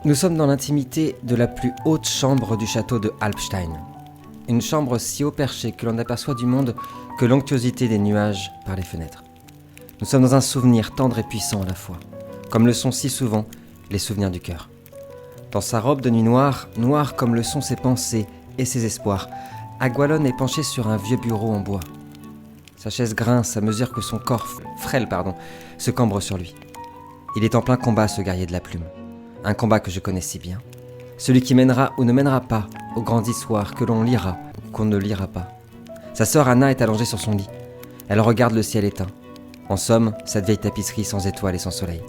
Nous sommes dans l'intimité de la plus haute chambre du château de Alpstein. Une chambre si haut perchée que l'on aperçoit du monde que l'onctuosité des nuages par les fenêtres. Nous sommes dans un souvenir tendre et puissant à la fois, comme le sont si souvent les souvenirs du cœur. Dans sa robe de nuit noire, noire comme le sont ses pensées et ses espoirs, Agualon est penché sur un vieux bureau en bois. Sa chaise grince à mesure que son corps frêle se cambre sur lui. Il est en plein combat, ce guerrier de la plume. Un combat que je connais si bien. Celui qui mènera ou ne mènera pas aux grandes histoires que l'on lira ou qu'on ne lira pas. Sa sœur Anna est allongée sur son lit. Elle regarde le ciel éteint. En somme, cette vieille tapisserie sans étoiles et sans soleil.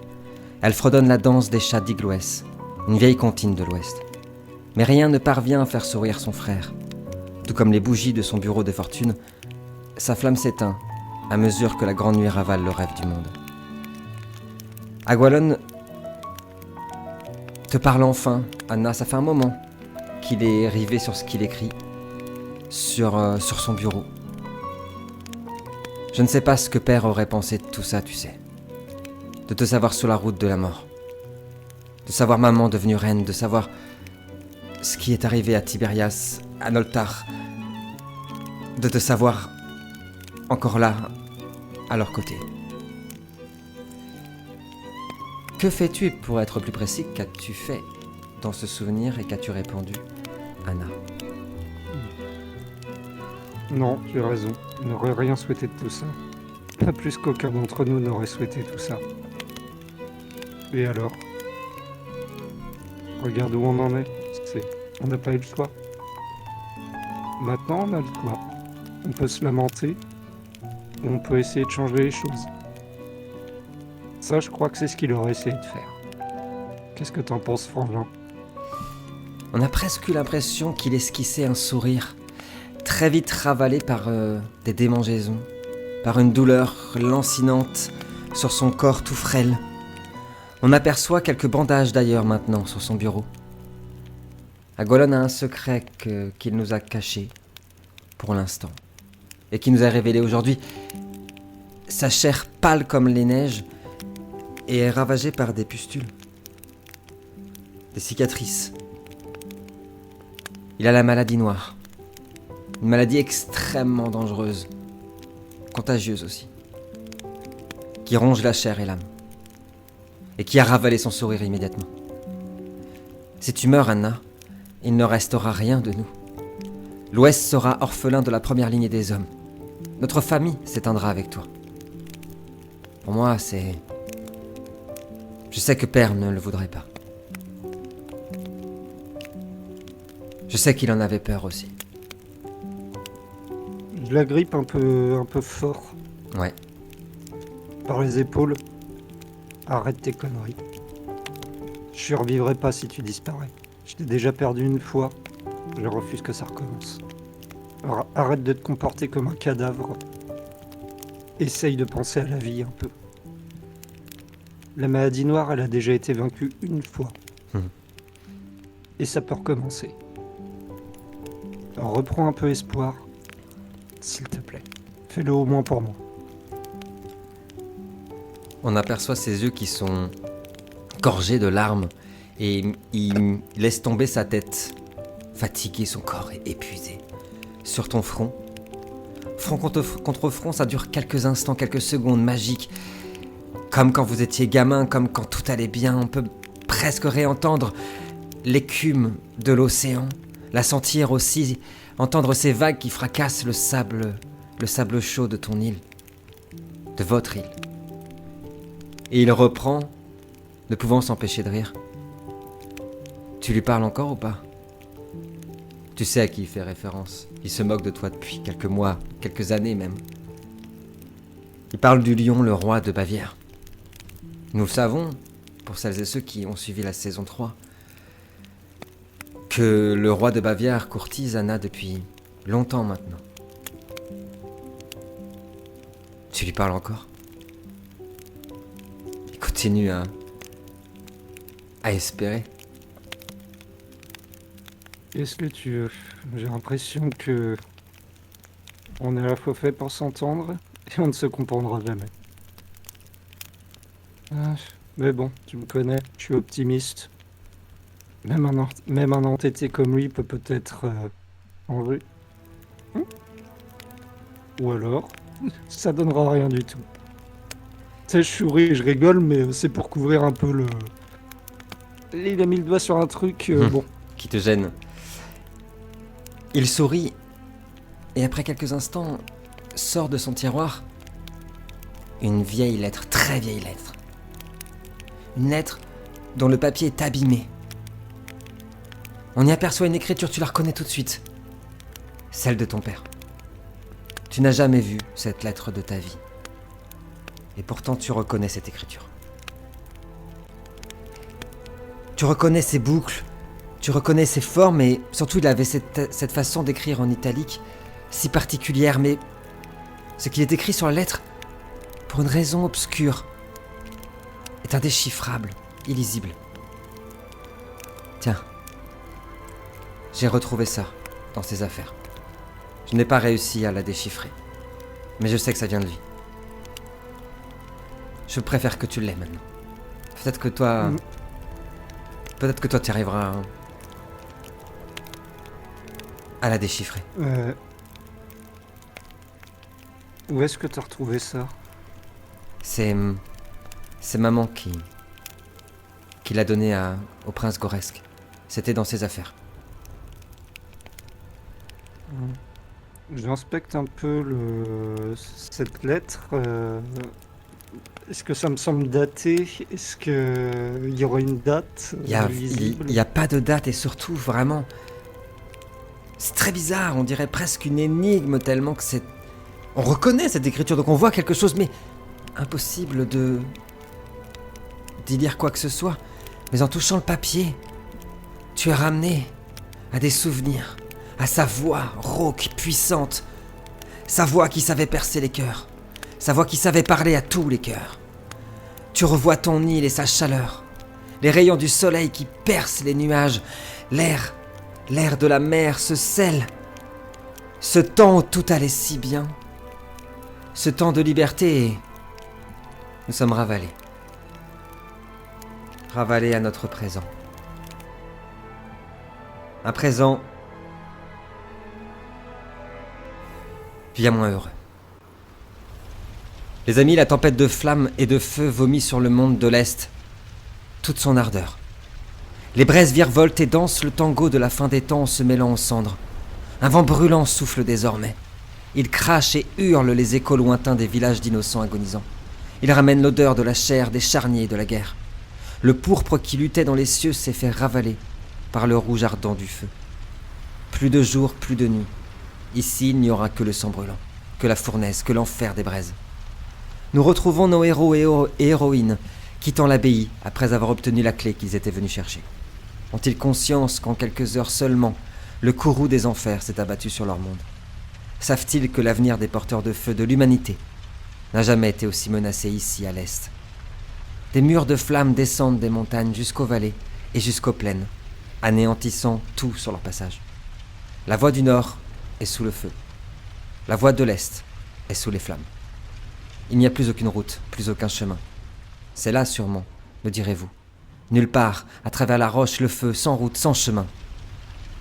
Elle fredonne la danse des chats d'Igloès, une vieille comptine de l'Ouest. Mais rien ne parvient à faire sourire son frère. Tout comme les bougies de son bureau de fortune, sa flamme s'éteint à mesure que la grande nuit ravale le rêve du monde. Agualon te parle enfin, Anna, ça fait un moment qu'il est rivé sur ce qu'il écrit, sur son bureau. Je ne sais pas ce que père aurait pensé de tout ça, tu sais. De te savoir sur la route de la mort. De savoir maman devenue reine, de savoir ce qui est arrivé à Tibérias, à Noltar. De te savoir encore là, à leur côté. Que fais-tu, pour être plus précis, qu'as-tu fait dans ce souvenir et qu'as-tu répondu, Anna? Non, tu as raison. Je n'aurais rien souhaité de tout ça. Pas plus qu'aucun d'entre nous n'aurait souhaité tout ça. Et alors? Regarde où on en est. On n'a pas eu le choix. Maintenant, on a le choix. On peut se lamenter, ou on peut essayer de changer les choses. Ça, je crois que c'est ce qu'il aurait essayé de faire. Qu'est-ce que t'en penses, Frangin? On a presque eu l'impression qu'il esquissait un sourire, très vite ravalé par des démangeaisons, par une douleur lancinante sur son corps tout frêle. On aperçoit quelques bandages d'ailleurs maintenant sur son bureau. Agualon a un secret qu'il nous a caché, pour l'instant, et qui nous a révélé aujourd'hui. Sa chair pâle comme les neiges est ravagée par des pustules, des cicatrices. Il a la maladie noire, une maladie extrêmement dangereuse, contagieuse aussi, qui ronge la chair et l'âme, et qui a ravalé son sourire immédiatement. Si tu meurs, Anna, il ne restera rien de nous. L'Ouest sera orphelin de la première lignée des hommes. Notre famille s'éteindra avec toi. Pour moi, c'est... Je sais que père ne le voudrait pas. Je sais qu'il en avait peur aussi. Je la grippe un peu fort Ouais. par les épaules. Arrête tes conneries. Je survivrai pas si tu disparais. Je t'ai déjà perdu une fois. Je refuse que ça recommence. Alors arrête de te comporter comme un cadavre. Essaye de penser à la vie un peu. La maladie noire, elle a déjà été vaincue une fois. Et ça peut recommencer. Alors reprends un peu espoir. S'il te plaît. Fais-le au moins pour moi. On aperçoit ses yeux qui sont gorgés de larmes et il laisse tomber sa tête, fatigué, son corps est épuisé. Sur ton front, front contre front, ça dure quelques instants, quelques secondes magiques. Comme quand vous étiez gamin, comme quand tout allait bien, on peut presque réentendre l'écume de l'océan, la sentir aussi, entendre ces vagues qui fracassent le sable chaud de ton île, de votre île. Et il reprend, ne pouvant s'empêcher de rire. Tu lui parles encore ou pas? Tu sais à qui il fait référence. Il se moque de toi depuis quelques mois, quelques années même. Il parle du lion, le roi de Bavière. Nous le savons, pour celles et ceux qui ont suivi la saison 3, que le roi de Bavière courtise Anna depuis longtemps maintenant. Tu lui parles encore? Il continue à espérer. Est-ce que j'ai l'impression que on est à la fois fait pour s'entendre et on ne se comprendra jamais. Ah, mais bon, tu me connais, je suis optimiste. Même un entêté comme lui peut peut-être en vrai. Hmm. Ou alors, ça donnera rien du tout. Tu sais, je souris, je rigole, mais c'est pour couvrir un peu le... Il a mis le doigt sur un truc, bon. Qui te gêne. Il sourit et après quelques instants sort de son tiroir une vieille lettre, très vieille lettre. Une lettre dont le papier est abîmé. On y aperçoit une écriture, tu la reconnais tout de suite. Celle de ton père. Tu n'as jamais vu cette lettre de ta vie. Et pourtant tu reconnais cette écriture. Tu reconnais ses boucles, tu reconnais ses formes et surtout il avait cette façon d'écrire en italique si particulière, mais ce qu'il est écrit sur la lettre, pour une raison obscure, est indéchiffrable, illisible. Tiens, j'ai retrouvé ça dans ses affaires. Je n'ai pas réussi à la déchiffrer, mais je sais que ça vient de lui. Je préfère que tu l'aies maintenant. Peut-être que toi tu arriveras à la déchiffrer. Où est-ce que t'as retrouvé ça? C'est maman qui l'a donné au prince Goresk. C'était dans ses affaires. J'inspecte un peu cette lettre. Est-ce que ça me semble daté? Est-ce qu'il y aura une date lisible? Il y a pas de date et surtout, vraiment, c'est très bizarre. On dirait presque une énigme tellement que c'est... On reconnaît cette écriture, donc on voit quelque chose, mais impossible d'y lire quoi que ce soit. Mais en touchant le papier, tu es ramené à des souvenirs, à sa voix rauque, puissante, sa voix qui savait percer les cœurs, sa voix qui savait parler à tous les cœurs. Tu revois ton île et sa chaleur, les rayons du soleil qui percent les nuages, l'air de la mer se scelle. Ce temps où tout allait si bien, ce temps de liberté, et nous sommes ravalés à notre présent. Un présent bien moins heureux. Les amis, la tempête de flammes et de feu vomit sur le monde de l'Est toute son ardeur. Les braises virevoltent et dansent le tango de la fin des temps en se mêlant aux cendres. Un vent brûlant souffle désormais. Il crache et hurle les échos lointains des villages d'innocents agonisants. Il ramène l'odeur de la chair des charniers et de la guerre. Le pourpre qui luttait dans les cieux s'est fait ravaler par le rouge ardent du feu. Plus de jour, plus de nuit. Ici, il n'y aura que le sang brûlant, que la fournaise, que l'enfer des braises. Nous retrouvons nos héros et héroïnes quittant l'abbaye après avoir obtenu la clé qu'ils étaient venus chercher. Ont-ils conscience qu'en quelques heures seulement, le courroux des enfers s'est abattu sur leur monde? Savent-ils que l'avenir des porteurs de feu de l'humanité n'a jamais été aussi menacé ici à l'Est? Des murs de flammes descendent des montagnes jusqu'aux vallées et jusqu'aux plaines, anéantissant tout sur leur passage. La voie du Nord est sous le feu. La voie de l'Est est sous les flammes. Il n'y a plus aucune route, plus aucun chemin. C'est là sûrement, me direz-vous. Nulle part, à travers la roche, le feu, sans route, sans chemin.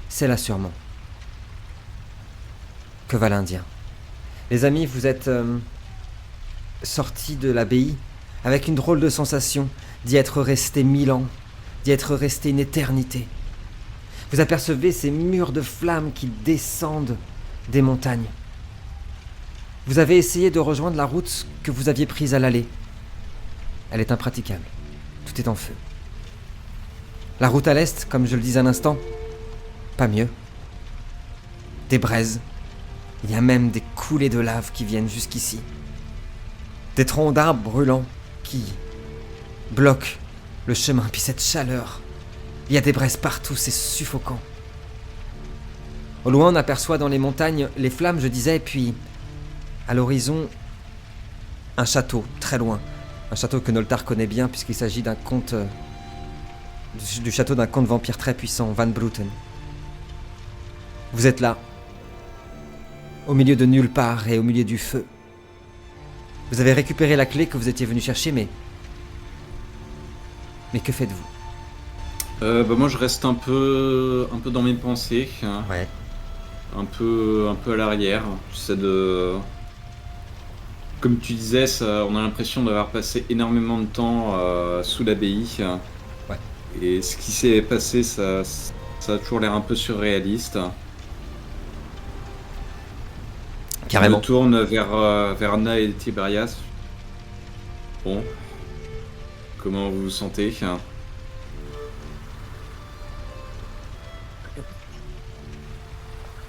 C'est là sûrement. Que va l'Indien? Les amis, vous êtes sortis de l'abbaye avec une drôle de sensation d'y être resté 1000 ans, d'y être resté une éternité. Vous apercevez ces murs de flammes qui descendent des montagnes. Vous avez essayé de rejoindre la route que vous aviez prise à l'aller. Elle est impraticable. Tout est en feu. La route à l'est, comme je le disais à l'instant, pas mieux. Des braises. Il y a même des coulées de lave qui viennent jusqu'ici. Des troncs d'arbres brûlants qui bloquent le chemin. Puis cette chaleur. Il y a des braises partout, c'est suffocant. Au loin, on aperçoit dans les montagnes les flammes, je disais, puis à l'horizon, un château, très loin. Un château que Noltar connaît bien puisqu'il s'agit d'un comte... du château d'un comte vampire très puissant, Van Bruten. Vous êtes là, au milieu de nulle part et au milieu du feu. Vous avez récupéré la clé que vous étiez venu chercher, mais que faites-vous? Moi je reste un peu dans mes pensées, hein, Ouais. un peu à l'arrière. J'essaie de, comme tu disais, on a l'impression d'avoir passé énormément de temps sous l'abbaye. Ouais. Et ce qui s'est passé, ça a toujours l'air un peu surréaliste. Je me Carrément. tourne vers Anna et Tiberias. Bon, comment vous vous sentez?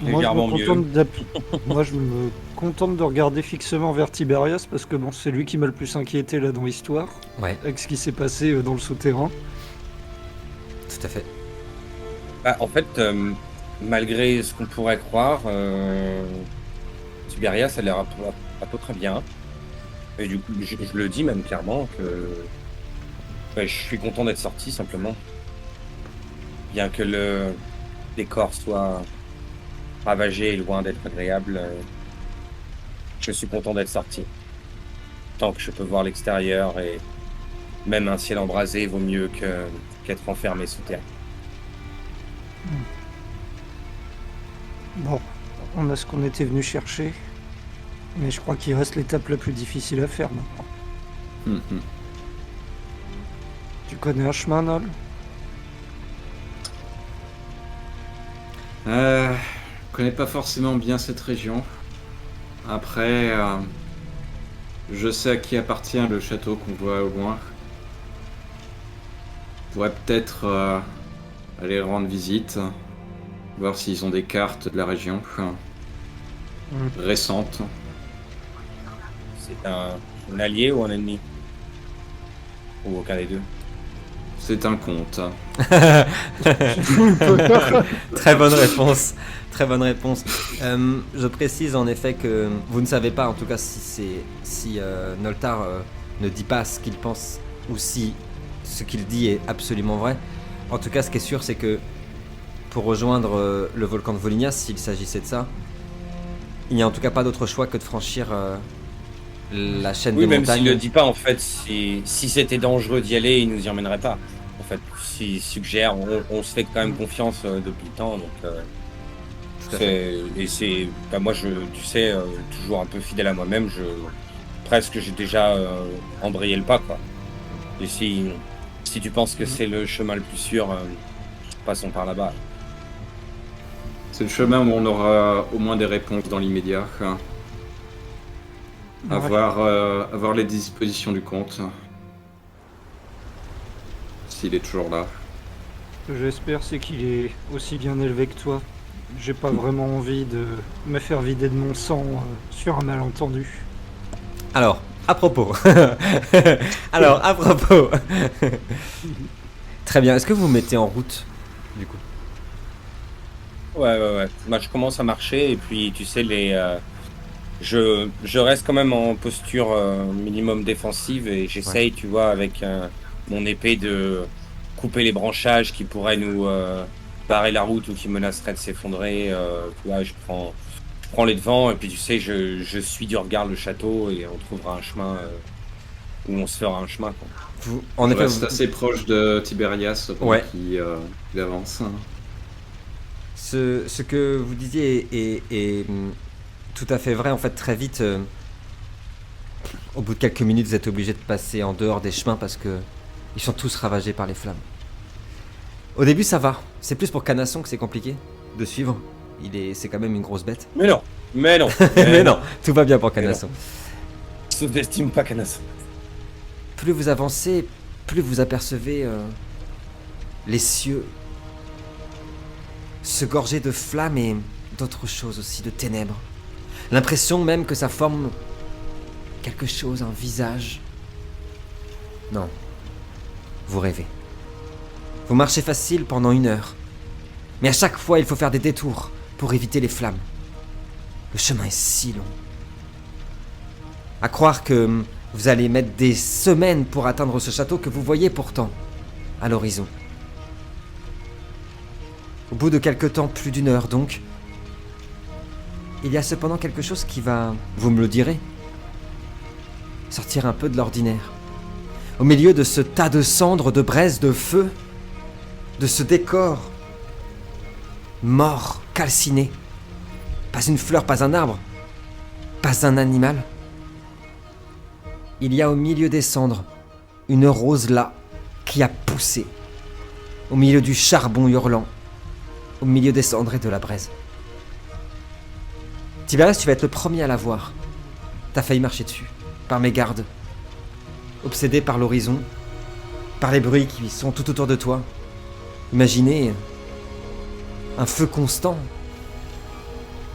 Moi, je me Légèrement mieux. contente Moi, je me contente de regarder fixement vers Tiberias parce que bon, c'est lui qui m'a le plus inquiété là dans l'histoire, Ouais, avec ce qui s'est passé dans le souterrain. tout à fait. Bah, en fait, malgré ce qu'on pourrait croire, Tiberias a l'air à peu très bien. Et du coup, je le dis même clairement que je suis content d'être sorti simplement. Bien que le décor soit ravagé et loin d'être agréable, je suis content d'être sorti. Tant que je peux voir l'extérieur et même un ciel embrasé vaut mieux qu'être enfermé sous terre. Bon, on a ce qu'on était venu chercher, mais je crois qu'il reste l'étape la plus difficile à faire maintenant. Mhm. Tu connais un chemin, Nol? Je connais pas forcément bien cette région. Après, je sais à qui appartient le château qu'on voit au loin. Je pourrais peut-être aller rendre visite, voir s'ils ont des cartes de la région récentes. C'est un allié ou un ennemi? Ou aucun des deux? C'est un conte. Très bonne réponse. Très bonne réponse. Je précise en effet que vous ne savez pas, en tout cas, si Noltar ne dit pas ce qu'il pense ou si ce qu'il dit est absolument vrai. En tout cas, ce qui est sûr, c'est que pour rejoindre le volcan de Volinia, s'il s'agissait de ça, il n'y a en tout cas pas d'autre choix que de franchir la chaîne Oui, des même montagnes. s'il ne le dit pas, en fait, si c'était dangereux d'y aller, il nous y emmènerait pas. En fait, s'il suggère, on se fait quand même confiance depuis le temps, donc Tout à fait. moi, tu sais, toujours un peu fidèle à moi-même, presque j'ai déjà embrayé le pas, quoi. Et si tu penses que c'est le chemin le plus sûr, passons par là-bas. C'est le chemin où on aura au moins des réponses dans l'immédiat. Ouais. Avoir les dispositions du comte. S'il est toujours là. Ce que j'espère, c'est qu'il est aussi bien élevé que toi. J'ai pas vraiment envie de me faire vider de mon sang sur un malentendu. Alors, à propos. Alors, à propos. Très bien. Est-ce que vous vous mettez en route, du coup? Ouais. Moi, je commence à marcher et puis, tu sais, je reste quand même en posture minimum défensive et j'essaye, tu vois, avec mon épée de couper les branchages qui pourraient nous barrer la route ou qui menaceraient de s'effondrer. Tu vois, je prends les devants et puis, tu sais, je suis du regard le château et on trouvera un chemin où on se fera un chemin, quoi. En Je effet, reste assez proche de Tiberias pendant Ouais. qu'il avance. ce que vous disiez est tout à fait vrai. En fait, très vite, au bout de quelques minutes, vous êtes obligé de passer en dehors des chemins parce que ils sont tous ravagés par les flammes. Au début, ça va. C'est plus pour Canasson que c'est compliqué de suivre. C'est quand même une grosse bête. Mais non. Mais non, tout va bien pour Canasson. Sous-estime pas Canasson. Plus vous avancez, plus vous apercevez les cieux se gorger de flammes et d'autres choses aussi, de ténèbres. L'impression même que ça forme quelque chose, un visage. Non, vous rêvez. Vous marchez facile pendant 1 heure, mais à chaque fois il faut faire des détours pour éviter les flammes. Le chemin est si long. À croire que vous allez mettre des semaines pour atteindre ce château que vous voyez pourtant à l'horizon. Au bout de quelque temps, plus d'1 heure donc, il y a cependant quelque chose qui va, vous me le direz, sortir un peu de l'ordinaire. Au milieu de ce tas de cendres, de braises, de feu, de ce décor mort, calciné. Pas une fleur, pas un arbre, pas un animal. Il y a au milieu des cendres une rose là qui a poussé, au milieu du charbon hurlant, au milieu des cendres et de la braise. Tiberias, tu vas être le premier à la voir. T'as failli marcher dessus, par mes gardes, obsédé par l'horizon, par les bruits qui sont tout autour de toi. Imaginez un feu constant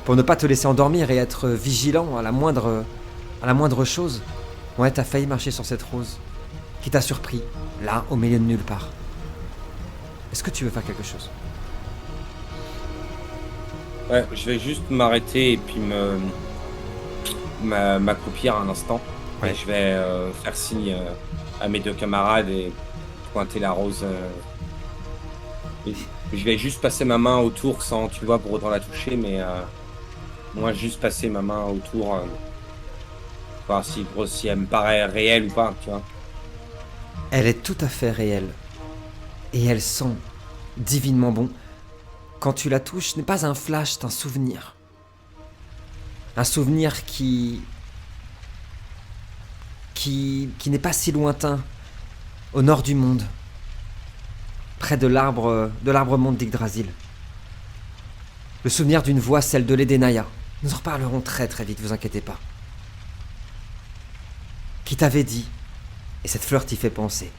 pour ne pas te laisser endormir et être vigilant à la moindre chose. Ouais, t'as failli marcher sur cette rose qui t'a surpris, là, au milieu de nulle part. Est-ce que tu veux faire quelque chose? Ouais, je vais juste m'arrêter et puis m'accroupir un instant. Ouais. Et je vais faire signe à mes deux camarades et pointer la rose. Et je vais juste passer ma main autour sans, tu vois, pour autant la toucher, mais moi juste passer ma main autour, voir si elle me paraît réelle ou pas, tu vois. Elle est tout à fait réelle. Et elle sent divinement bon. Quand tu la touches, ce n'est pas un flash, c'est un souvenir. Un souvenir qui n'est pas si lointain, au nord du monde, près de l'arbre monde d'Yggdrasil. Le souvenir d'une voix, celle de l'Edenaya. Nous en reparlerons très très vite, vous inquiétez pas. Qui t'avait dit, et cette fleur t'y fait penser,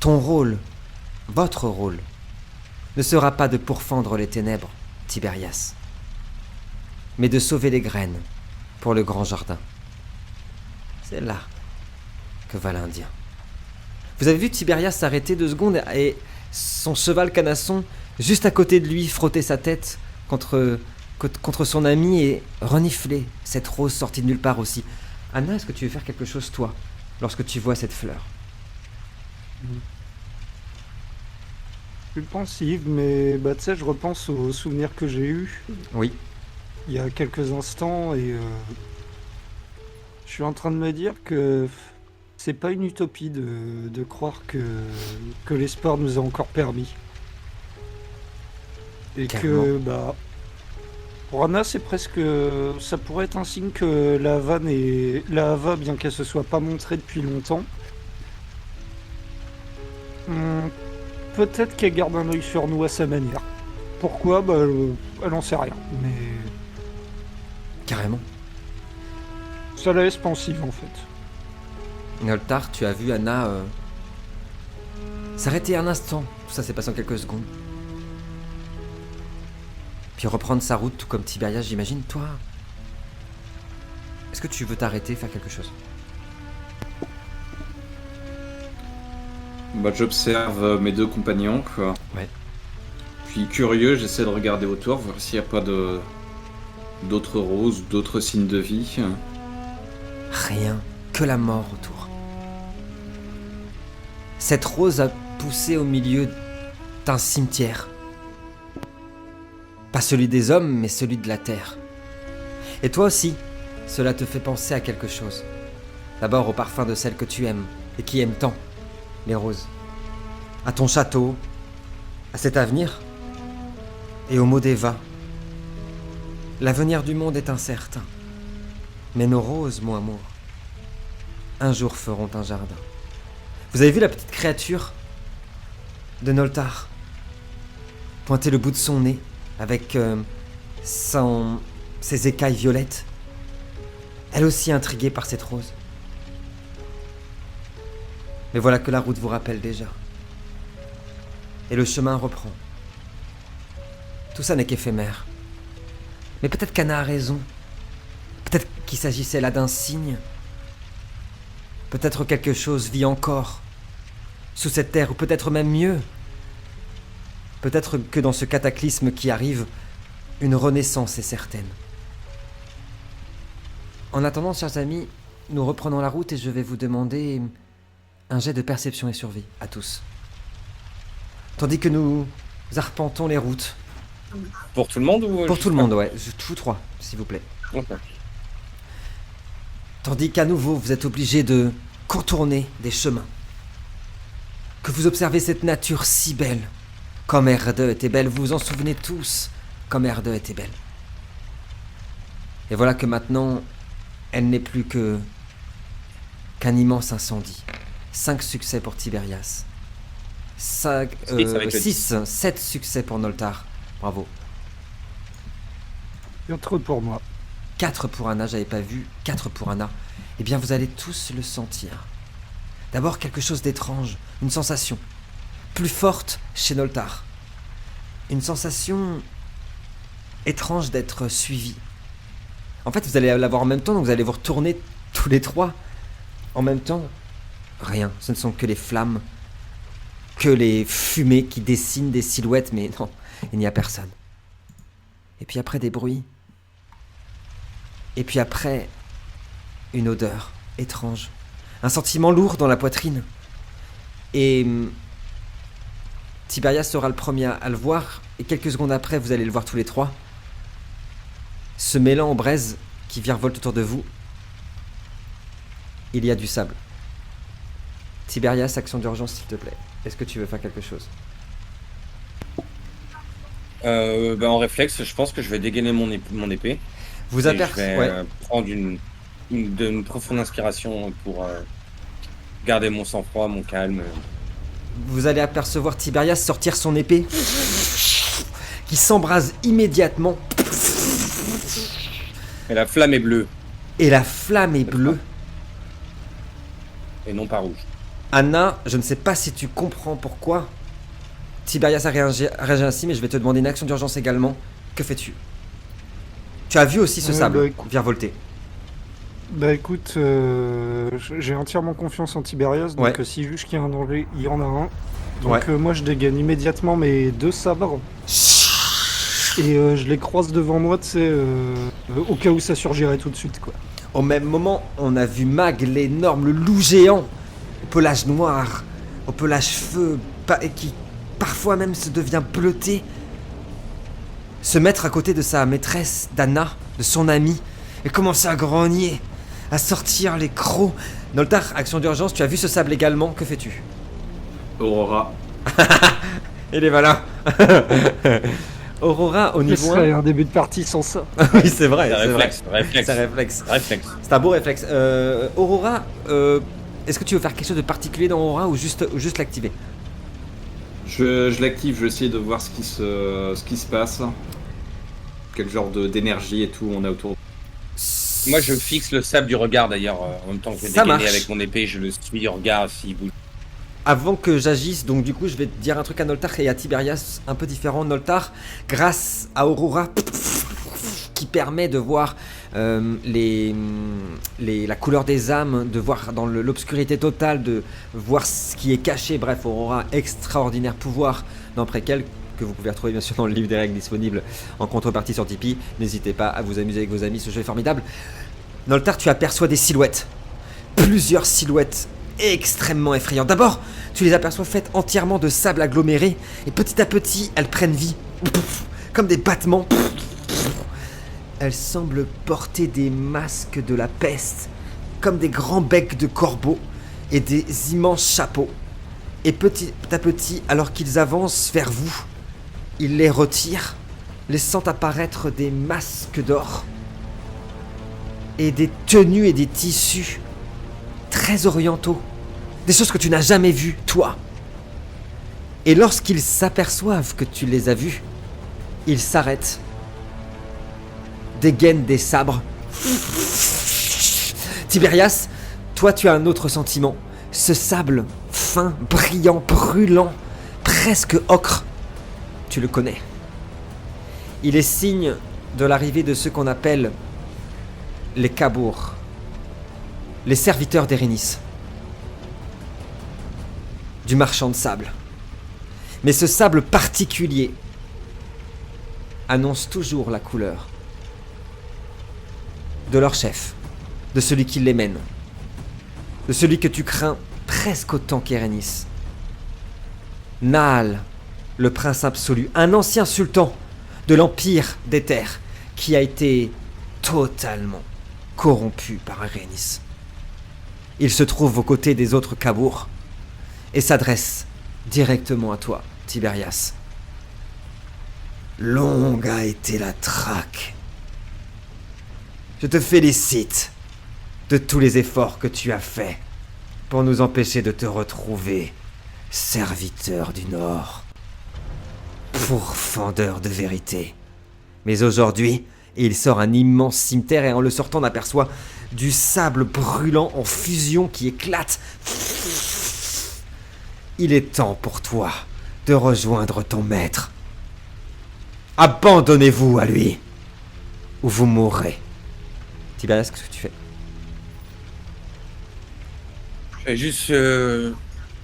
ton rôle, votre rôle, ne sera pas de pourfendre les ténèbres, Tiberias, mais de sauver les graines pour le grand jardin. C'est là que va l'Indien. Vous avez vu Tiberias s'arrêter 2 secondes et son cheval canasson, juste à côté de lui, frotter sa tête contre son ami et renifler cette rose sortie de nulle part aussi. Anna, est-ce que tu veux faire quelque chose, toi, lorsque tu vois cette fleur? Plus pensive, mais tu sais, je repense aux souvenirs que j'ai eus Oui. il y a quelques instants et je suis en train de me dire que c'est pas une utopie de croire que l'espoir nous a encore permis. Et Clairement. que, pour Anna, c'est presque. Ça pourrait être un signe que la Hava, bien qu'elle se soit pas montrée depuis longtemps, peut-être qu'elle garde un œil sur nous à sa manière. Pourquoi? Elle en sait rien. Mais Carrément. ça la laisse pensive en fait. Noltar, tu as vu Anna s'arrêter un instant. Tout ça s'est passé en quelques secondes. Puis reprendre sa route, tout comme Tiberias, j'imagine. Toi, est-ce que tu veux t'arrêter, faire quelque chose? J'observe mes 2 compagnons, quoi. Ouais. Puis curieux, j'essaie de regarder autour, voir s'il n'y a pas d'autres roses, d'autres signes de vie. Rien, que la mort autour. Cette rose a poussé au milieu d'un cimetière. Pas celui des hommes, mais celui de la terre. Et toi aussi, cela te fait penser à quelque chose. D'abord au parfum de celle que tu aimes, et qui aime tant, les roses. À ton château, à cet avenir, et au mot d'Eva. L'avenir du monde est incertain, mais nos roses, mon amour, un jour feront un jardin. Vous avez vu la petite créature de Noltar pointer le bout de son nez avec ses écailles violettes, elle aussi intriguée par cette rose. Mais voilà que la route vous rappelle déjà. Et le chemin reprend. Tout ça n'est qu'éphémère. Mais peut-être qu'Anna a raison. Peut-être qu'il s'agissait là d'un signe. Peut-être quelque chose vit encore sous cette terre, ou peut-être même mieux. Peut-être que dans ce cataclysme qui arrive, une renaissance est certaine. En attendant, chers amis, nous reprenons la route et je vais vous demander un jet de perception et survie à tous. Tandis que nous arpentons les routes. Pour tout le monde ou Pour tout le monde, ouais. Tous 3, s'il vous plaît. Ok. Tandis qu'à nouveau, vous êtes obligés de contourner des chemins. que vous observez cette nature si belle. Comme R2 était belle, vous vous en souvenez tous, comme R2 était belle. Et voilà que maintenant, elle n'est plus qu'un immense incendie. 5 succès pour Tiberias. 7 succès pour Noltar. Bravo. Bien trop pour moi. 4 pour Anna, j'avais pas vu. 4 pour Anna. Eh bien, vous allez tous le sentir. D'abord, quelque chose d'étrange. Une sensation. Plus forte chez Noltar. Une sensation étrange d'être suivi. En fait, vous allez l'avoir en même temps, donc vous allez vous retourner tous les 3 en même temps. Rien, ce ne sont que les flammes, que les fumées qui dessinent des silhouettes, mais non, il n'y a personne. Et puis après des bruits. Et puis après, une odeur étrange. Un sentiment lourd dans la poitrine. Et Tiberias sera le premier à le voir, et quelques secondes après, vous allez le voir tous les 3. Se mêlant aux braises qui virevoltent autour de vous, il y a du sable. Tiberias, action d'urgence s'il te plaît. Est-ce que tu veux faire quelque chose? En réflexe, je pense que je vais dégainer mon épée. Vous Et apercevez... je vais prendre une profonde inspiration pour garder mon sang-froid, mon calme. Vous allez apercevoir Tiberias sortir son épée qui s'embrase immédiatement Et la flamme est bleue et la flamme est bleue. et non pas rouge. Anna, je ne sais pas si tu comprends pourquoi Tiberias a réagi ainsi, mais je vais te demander une action d'urgence également. Que fais-tu? Tu as vu aussi ce sable virevolter. Bah écoute, j'ai entièrement confiance en Tiberias, donc Ouais. si juge qu'il y a un danger, il y en a un. Donc Ouais. moi je dégaine immédiatement mes 2 sabres et je les croise devant moi, tu sais, au cas où ça surgirait tout de suite, quoi. Au même moment, on a vu Mag, l'énorme, le loup géant, au pelage noir, au pelage feu, et qui parfois même se devient bleuté, se mettre à côté de sa maîtresse, d'Anna, de son amie, et commencer à grogner, à sortir les crocs. Noltar, action d'urgence, tu as vu ce sable également, que fais-tu? Aurora. Et les voilà. Aurora, au Ce niveau serait 1... un début de partie sans ça. Oui, c'est vrai, C'est c'est vrai. réflexe. C'est un réflexe. Réflexe. C'est un beau réflexe. Aurora, est-ce que tu veux faire quelque chose de particulier dans Aurora ou juste l'activer? Je l'active, je vais essayer de voir ce qui se passe. Quel genre d'énergie et tout on a autour. Moi, je fixe le sable du regard d'ailleurs. En même temps que je vais Ça dégainer marche. avec mon épée, je le suis du regard s'il bouge. Avant que j'agisse, donc du coup, je vais te dire un truc à Noltar et à Tiberias un peu différent. Noltar, grâce à Aurora, qui permet de voir la couleur des âmes, de voir dans l'obscurité totale, de voir ce qui est caché. Bref, Aurora, extraordinaire pouvoir dans Préquel, que vous pouvez retrouver bien sûr dans le livre des règles disponible en contrepartie sur Tipeee. N'hésitez pas à vous amuser avec vos amis, ce jeu est formidable. Noltar, tu aperçois des silhouettes. Plusieurs silhouettes extrêmement effrayantes. D'abord, tu les aperçois faites entièrement de sable aggloméré et petit à petit, elles prennent vie. Comme des battements. Elles semblent porter des masques de la peste, comme des grands becs de corbeaux et des immenses chapeaux. Et petit à petit, alors qu'ils avancent vers vous, ils les retirent, laissant apparaître des masques d'or et des tenues et des tissus très orientaux. Des choses que tu n'as jamais vues, toi. Et lorsqu'ils s'aperçoivent que tu les as vus, ils s'arrêtent, dégainent des sabres. Tiberias, toi tu as un autre sentiment. Ce sable fin, brillant, brûlant, presque ocre, tu le connais. Il est signe de l'arrivée de ceux qu'on appelle les Cabours, les serviteurs d'Érénis, du marchand de sable. Mais ce sable particulier annonce toujours la couleur de leur chef, de celui qui les mène, de celui que tu crains presque autant qu'Érénis. Naal, le prince absolu, un ancien sultan de l'Empire des Terres, qui a été totalement corrompu par Érénis. Il se trouve aux côtés des autres Cabours et s'adresse directement à toi, Tiberias. Longue a été la traque. Je te félicite de tous les efforts que tu as faits pour nous empêcher de te retrouver, serviteur du Nord, pourfendeur de vérité. Mais aujourd'hui, il sort un immense cimetière et en le sortant, on aperçoit du sable brûlant en fusion qui éclate. Il est temps pour toi de rejoindre ton maître. Abandonnez-vous à lui, ou vous mourrez. Tiberias, qu'est-ce que tu fais? Je vais juste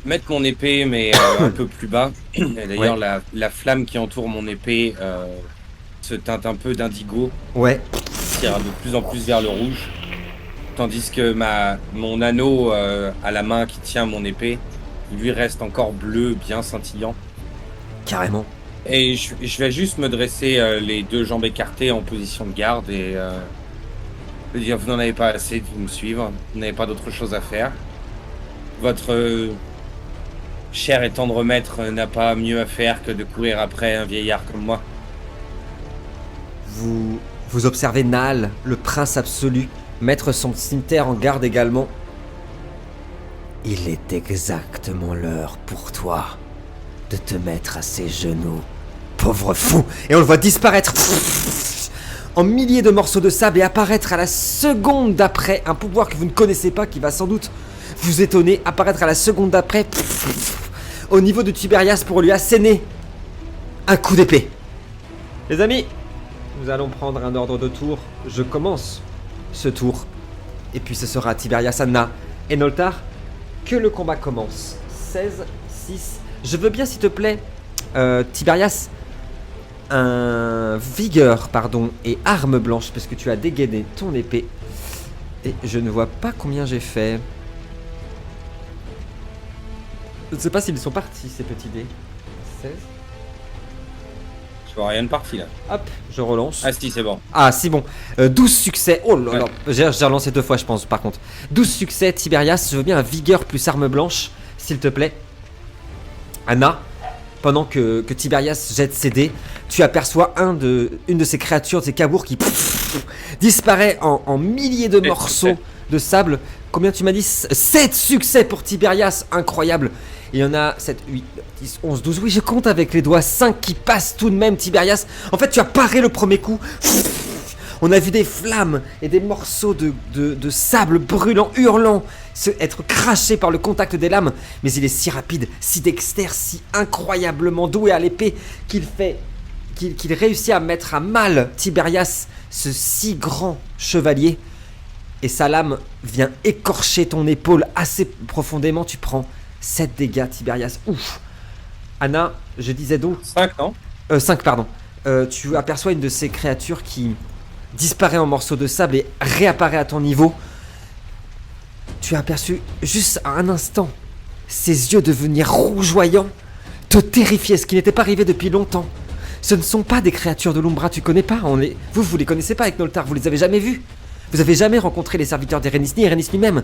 mettre mon épée, mais un peu plus bas. Et d'ailleurs, la flamme qui entoure mon épée se teinte un peu d'indigo, Ouais, tire de plus en plus vers le rouge. Tandis que mon anneau à la main qui tient mon épée, lui reste encore bleu, bien scintillant. carrément. Et je vais juste me dresser les deux jambes écartées en position de garde et dire vous n'en avez pas assez de me suivre, vous n'avez pas d'autre chose à faire. Votre cher et tendre maître n'a pas mieux à faire que de courir après un vieillard comme moi. Vous observez Nal, le prince absolu, mettre son cimetière en garde également. Il est exactement l'heure pour toi de te mettre à ses genoux, pauvre fou. Et on le voit disparaître en milliers de morceaux de sable et apparaître à la seconde d'après, un pouvoir que vous ne connaissez pas, qui va sans doute vous étonner, apparaître à la seconde d'après au niveau de Tiberias pour lui asséner un coup d'épée. Les amis, nous allons prendre un ordre de tour. Je commence ce tour. Et puis ce sera Tiberias, Anna et Noltar que le combat commence. 16, 6. Je veux bien, s'il te plaît, Tiberias, un vigueur, et arme blanche, parce que tu as dégainé ton épée. Et je ne vois pas combien j'ai fait. Je ne sais pas s'ils sont partis, ces petits dés. 16. Je vois rien de parti là. Hop, je relance. Ah si, c'est bon. Ah, si bon. 12 succès. Oh là là. J'ai relancé 2 fois, je pense, par contre. 12 succès, Tiberias. Je veux bien un vigueur plus arme blanche, s'il te plaît. Anna, pendant que Tiberias jette ses dés, tu aperçois une de ces créatures, de ces cabours qui disparaît en milliers de morceaux de sable. Combien tu m'as dit? 7 succès pour Tiberias. Incroyable. Il y en a 7, 8, 10, 11, 12. Oui, je compte avec les doigts. 5 qui passent tout de même, Tiberias. En fait, tu as paré le premier coup. On a vu des flammes et des morceaux de sable brûlant, hurlant, être crachés par le contact des lames. Mais il est si rapide, si dexter, si incroyablement doué à l'épée qu'il réussit à mettre à mal Tiberias, ce si grand chevalier. Et sa lame vient écorcher ton épaule assez profondément. Tu prends 7 dégâts, Tiberias. Ouf. Anna, je disais donc... 5, non 5, pardon. Tu aperçois une de ces créatures qui disparaît en morceaux de sable et réapparaît à ton niveau. Tu as aperçu juste à un instant ses yeux devenir rougeoyants, te terrifier, ce qui n'était pas arrivé depuis longtemps. Ce ne sont pas des créatures de l'Umbra, tu connais pas. Vous les connaissez pas avec Noltar, vous les avez jamais vus. Vous avez jamais rencontré les serviteurs d'Erenis, ni Erenis lui-même.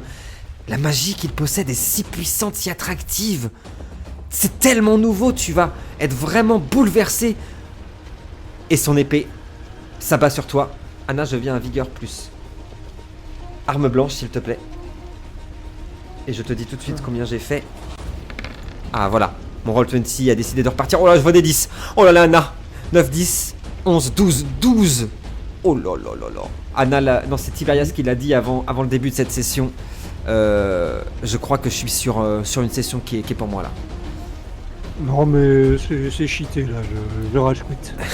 La magie qu'il possède est si puissante, si attractive. C'est tellement nouveau, tu vas être vraiment bouleversé. Et son épée s'abat sur toi. Anna, je viens à vigueur plus. Arme blanche, s'il te plaît. Et je te dis tout de suite combien j'ai fait. Ah, voilà. Mon Roll20 a décidé de repartir. Oh là, je vois des 10. Oh là là, Anna. 9, 10, 11, 12, 12. Oh là là là là. Anna, non, c'est Tiberias qui l'a dit avant le début de cette session. Je crois que je suis sur une session qui est pour moi là. Non, mais c'est cheaté là, je rage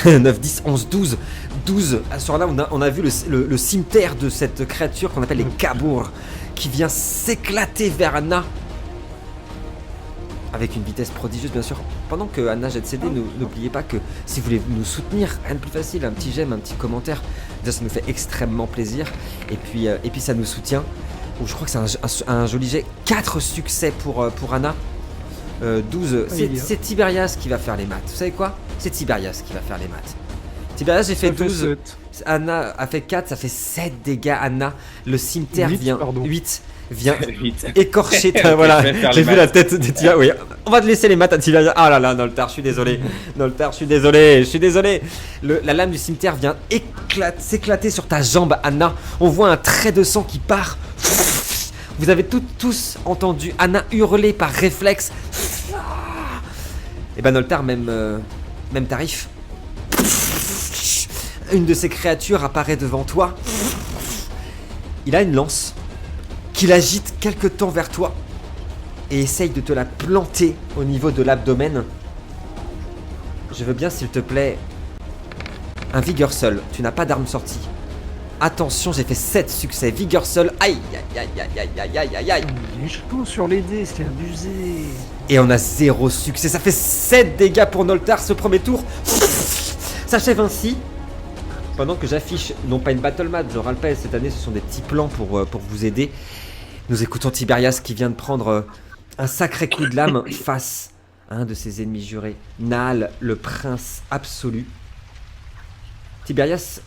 quit. 9, 10, 11, 12. 12. Sur là, on a vu le cimetière de cette créature qu'on appelle les Cabours, qui vient s'éclater vers Anna. Avec une vitesse prodigieuse, bien sûr. Pendant que Anna jette ses dés, n'oubliez pas que si vous voulez nous soutenir, rien de plus facile, un petit j'aime, un petit commentaire. Déjà, ça nous fait extrêmement plaisir. Et puis ça nous soutient. Oh, je crois que c'est un joli jet. 4 succès pour Anna. 12. C'est Tiberias qui va faire les maths. Vous savez quoi? C'est Tiberias qui va faire les maths. Tiberias, j'ai fait 12. 7. Anna a fait 4, ça fait 7 dégâts, Anna. Le cimetière 8, vient... pardon. 8. vient Vite. écorcher Ok, voilà, je vais faire j'ai les vu la maths. tête de Tibia, oui. On va te laisser les maths à Tibia. Ah là là, Noltar, je suis désolé. Noltar, je suis désolé. La lame du cimetière vient s'éclater sur ta jambe, Anna. On voit un trait de sang qui part. Vous avez tous entendu Anna hurler par réflexe. Et ben Noltar, même tarif. Une de ces créatures apparaît devant toi. Il a une lance qu'il agite quelque temps vers toi et essaye de te la planter au niveau de l'abdomen. Je veux bien, s'il te plaît, un vigueur seul. Tu n'as pas d'arme sortie. Attention, j'ai fait 7 succès. Vigueur seul. Aïe, aïe, aïe, aïe, aïe, aïe, aïe, aïe. Il est chaud sur les dés, c'est abusé. Et on a 0 succès. Ça fait 7 dégâts pour Noltar ce premier tour. S'achève ainsi. Pendant que j'affiche, non pas une battle map, je rappelle, cette année ce sont des petits plans pour vous aider. Nous écoutons Tiberias qui vient de prendre un sacré coup de lame face à un de ses ennemis jurés, Naal, le prince absolu. Tiberias,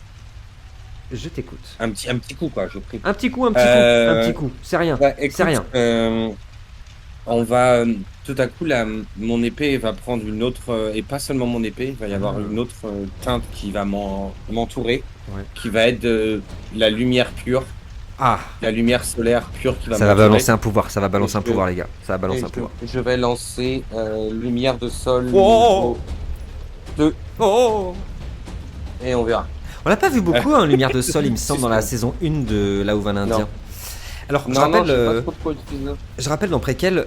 je t'écoute. Un petit coup, quoi, je prie. Un petit coup, c'est rien, Ouais, écoute, c'est rien. On va tout à coup là, mon épée va prendre une autre et pas seulement mon épée, il va y avoir une autre teinte qui va m'entourer, Ouais. qui va être de la lumière pure, Ah, la lumière solaire pure qui va ça va m'entourer. balancer un pouvoir, ça va balancer un Et je- pouvoir les gars, ça va Et balancer un pouvoir. je vais lancer lumière de sol Oh niveau 2 Oh, et on verra. on l'a pas vu beaucoup, hein, Lumière de Sol, il me semble, dans la Suspense. saison 1 de La Houvan Indien. Non. Alors, je Non, rappelle, je sais pas trop de quoi utiliser. je rappelle dans Préquel,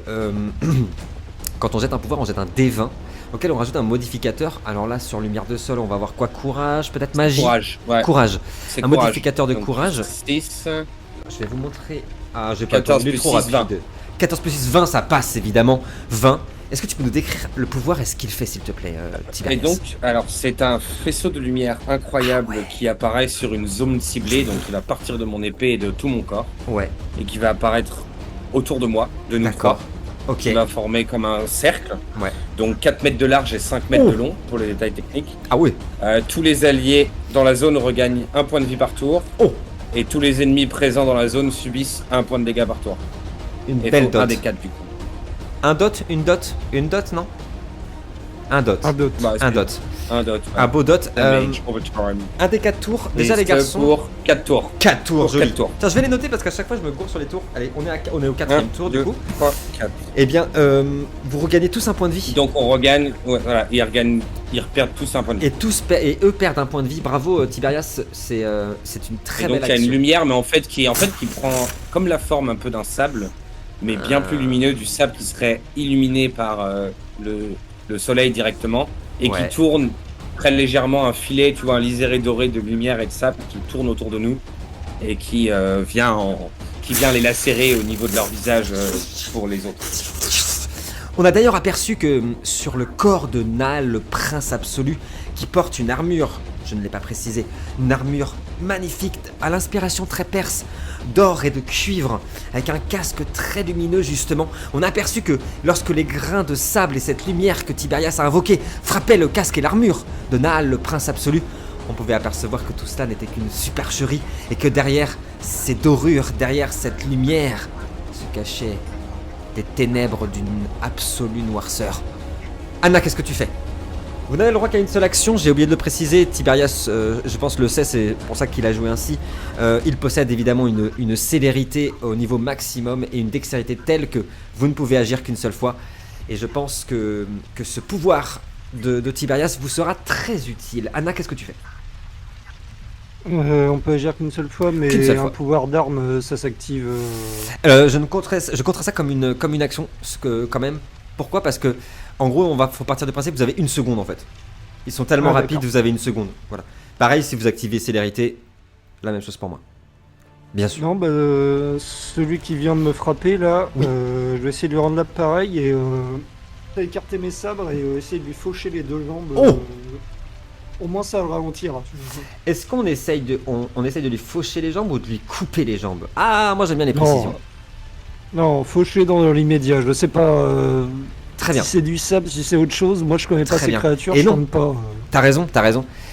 quand on jette un pouvoir, on jette un D20, auquel on rajoute un modificateur. Alors là, sur Lumière de Sol, on va voir quoi? Courage, peut-être magie? Courage, ouais. Courage. C'est Un courage. modificateur de Donc, courage. 6, Je vais vous montrer. Ah, j'ai pas 14 le plus trop 6, rapide. 14 plus 6, 20, ça passe évidemment. 20. Est-ce que tu peux nous décrire le pouvoir et ce qu'il fait, s'il te plaît, Et Tiberias? donc, alors c'est un faisceau de lumière incroyable qui apparaît sur une zone ciblée, donc qui va partir de mon épée et de tout mon corps, Ouais, et qui va apparaître autour de moi, de nous d'accord. trois, Ok. qui va former comme un cercle, Ouais. donc 4 mètres de large et 5 mètres Oh. de long pour les détails techniques. Ah ouais. Tous les alliés dans la zone regagnent un point de vie par tour, Oh. et tous les ennemis présents dans la zone subissent un point de dégâts par tour. Une Et belle faut un dot. des 4 du coup. Un dot, une dot, non? Un dot. Un dot. Bah, Un c'est dot. Un dot. Un beau dot. Damage over time. Un des 4 tours. Déjà, les Liste garçons. pour 4 tours. 4 tours, Pour joli. 4 tours. Tiens, je vais les noter parce qu'à chaque fois, je me gourre sur les tours. Allez, on est au 4ème tour, du coup. 3, 4. Eh bien, vous regagnez tous un point de vie. Donc on regagne, ouais, voilà, ils reperdent tous un point de vie. Et eux perdent un point de vie. Bravo, Tiberias. C'est une très Et donc belle il y a action. une lumière, mais qui prend comme la forme un peu d'un sable, mais bien plus lumineux, du sable qui serait illuminé par le soleil directement, et Ouais. qui tourne très légèrement un filet, tu vois, un liseré doré de lumière et de sable qui tourne autour de nous, et qui vient les lacérer au niveau de leur visage pour les autres. On a d'ailleurs aperçu que sur le corps de Naal, le prince absolu, qui porte une armure, je ne l'ai pas précisé, une armure magnifique à l'inspiration très perse, d'or et de cuivre, avec un casque très lumineux justement, on a aperçu que lorsque les grains de sable et cette lumière que Tiberias a invoquée frappaient le casque et l'armure de Naal, le prince absolu, on pouvait apercevoir que tout cela n'était qu'une supercherie et que derrière ces dorures, derrière cette lumière, se cachait des ténèbres d'une absolue noirceur. Anna, qu'est-ce que tu fais? Vous n'avez le droit qu'à une seule action, j'ai oublié de le préciser, Tiberias, je pense, le sait, c'est pour ça qu'il a joué ainsi. Il possède évidemment une célérité au niveau maximum et une dextérité telle que vous ne pouvez agir qu'une seule fois. Et je pense que ce pouvoir de Tiberias vous sera très utile. Anna, qu'est-ce que tu fais? On peut agir qu'une seule fois, mais Qu'une seule un fois. pouvoir d'arme, ça s'active. Je compterais ça comme une action, quand même. Pourquoi? Parce que, en gros, faut partir du principe que vous avez une seconde en fait. Ils sont tellement Ah, rapides, d'accord. vous avez une seconde. Voilà. Pareil, si vous activez célérité, la même chose pour moi. Bien sûr. Non, bah, celui qui vient de me frapper là, Oui. je vais essayer de lui rendre là pareil et écarter mes sabres et essayer de lui faucher les deux jambes. Oh Au moins ça va le ralentir. Est-ce qu'on essaye on essaye de lui faucher les jambes ou de lui couper les jambes? Ah, moi j'aime bien les précisions. Non, faucher dans l'immédiat. Je sais pas Très bien. si c'est du sable, si c'est autre chose. Moi je connais pas Très ces bien. créatures, Et je non. tente pas. T'as raison.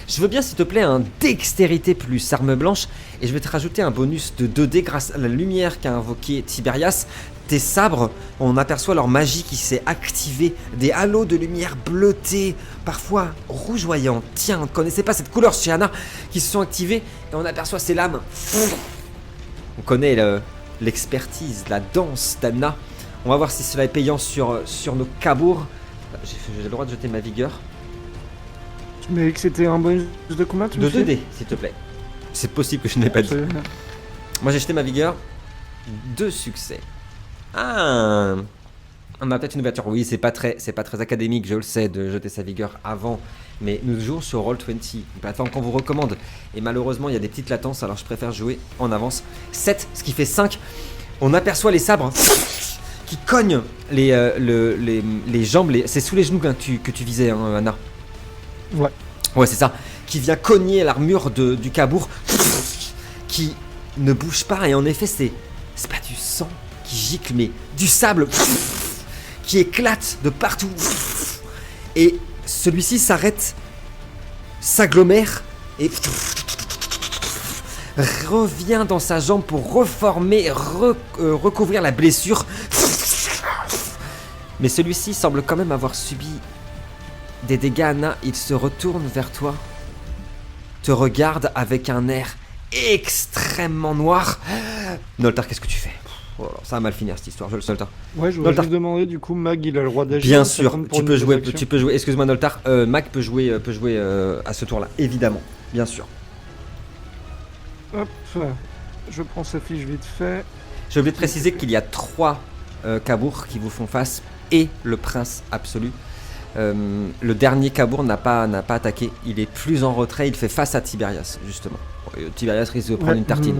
Je veux bien, s'il te plaît, un dextérité plus arme blanche, et je vais te rajouter un bonus de 2D grâce à la lumière qu'a invoqué Tiberias. Tes sabres, on aperçoit leur magie qui s'est activée, des halos de lumière bleutée, parfois rougeoyants. Tiens, on ne connaissait pas cette couleur chez Anna, qui se sont activées, et on aperçoit ces lames. On connaît l'expertise, la danse d'Anna. On va voir si cela est payant sur nos cabours. J'ai le droit de jeter ma vigueur. Tu m'avais dit que c'était un bonus de combien, tu De me fais 2D, s'il te plaît. C'est possible que je n'ai pas dit. Moi j'ai jeté ma vigueur. 2 succès. Ah, on a peut-être une ouverture. Oui, c'est pas très académique, je le sais, de jeter sa vigueur avant. Mais nous jouons sur Roll20, une plateforme qu'on vous recommande. Et malheureusement, il y a des petites latences, alors je préfère jouer en avance. 7, ce qui fait 5. On aperçoit les sabres qui cognent les jambes. C'est sous les genoux que tu visais, hein, Anna. Ouais. Ouais, c'est ça. Qui vient cogner l'armure du cabour, qui ne bouge pas. Et en effet, c'est pas du sang qui gicle, mais du sable qui éclate de partout. Et celui-ci s'arrête, s'agglomère et revient dans sa jambe pour reformer, recouvrir la blessure. Mais celui-ci semble quand même avoir subi des dégâts, Anna. Il se retourne vers toi, te regarde avec un air extrêmement noir. Noltar, qu'est-ce que tu fais? Oh là, ça va mal finir cette histoire, je le sais. Noltar. Ouais, je voulais juste demander, du coup, Mag, il a le droit d'agir. Bien ça sûr, compte pour tu une peux jouer. action. Excuse-moi, Noltar. Mag peut jouer à ce tour-là, évidemment, bien sûr. Hop, je prends sa fiche vite fait. J'ai oublié de préciser qu'il y a 3 cabours qui vous font face et le prince absolu. Le dernier cabour n'a pas attaqué, il est plus en retrait, il fait face à Tiberias, justement. Tiberias risque de prendre une tartine.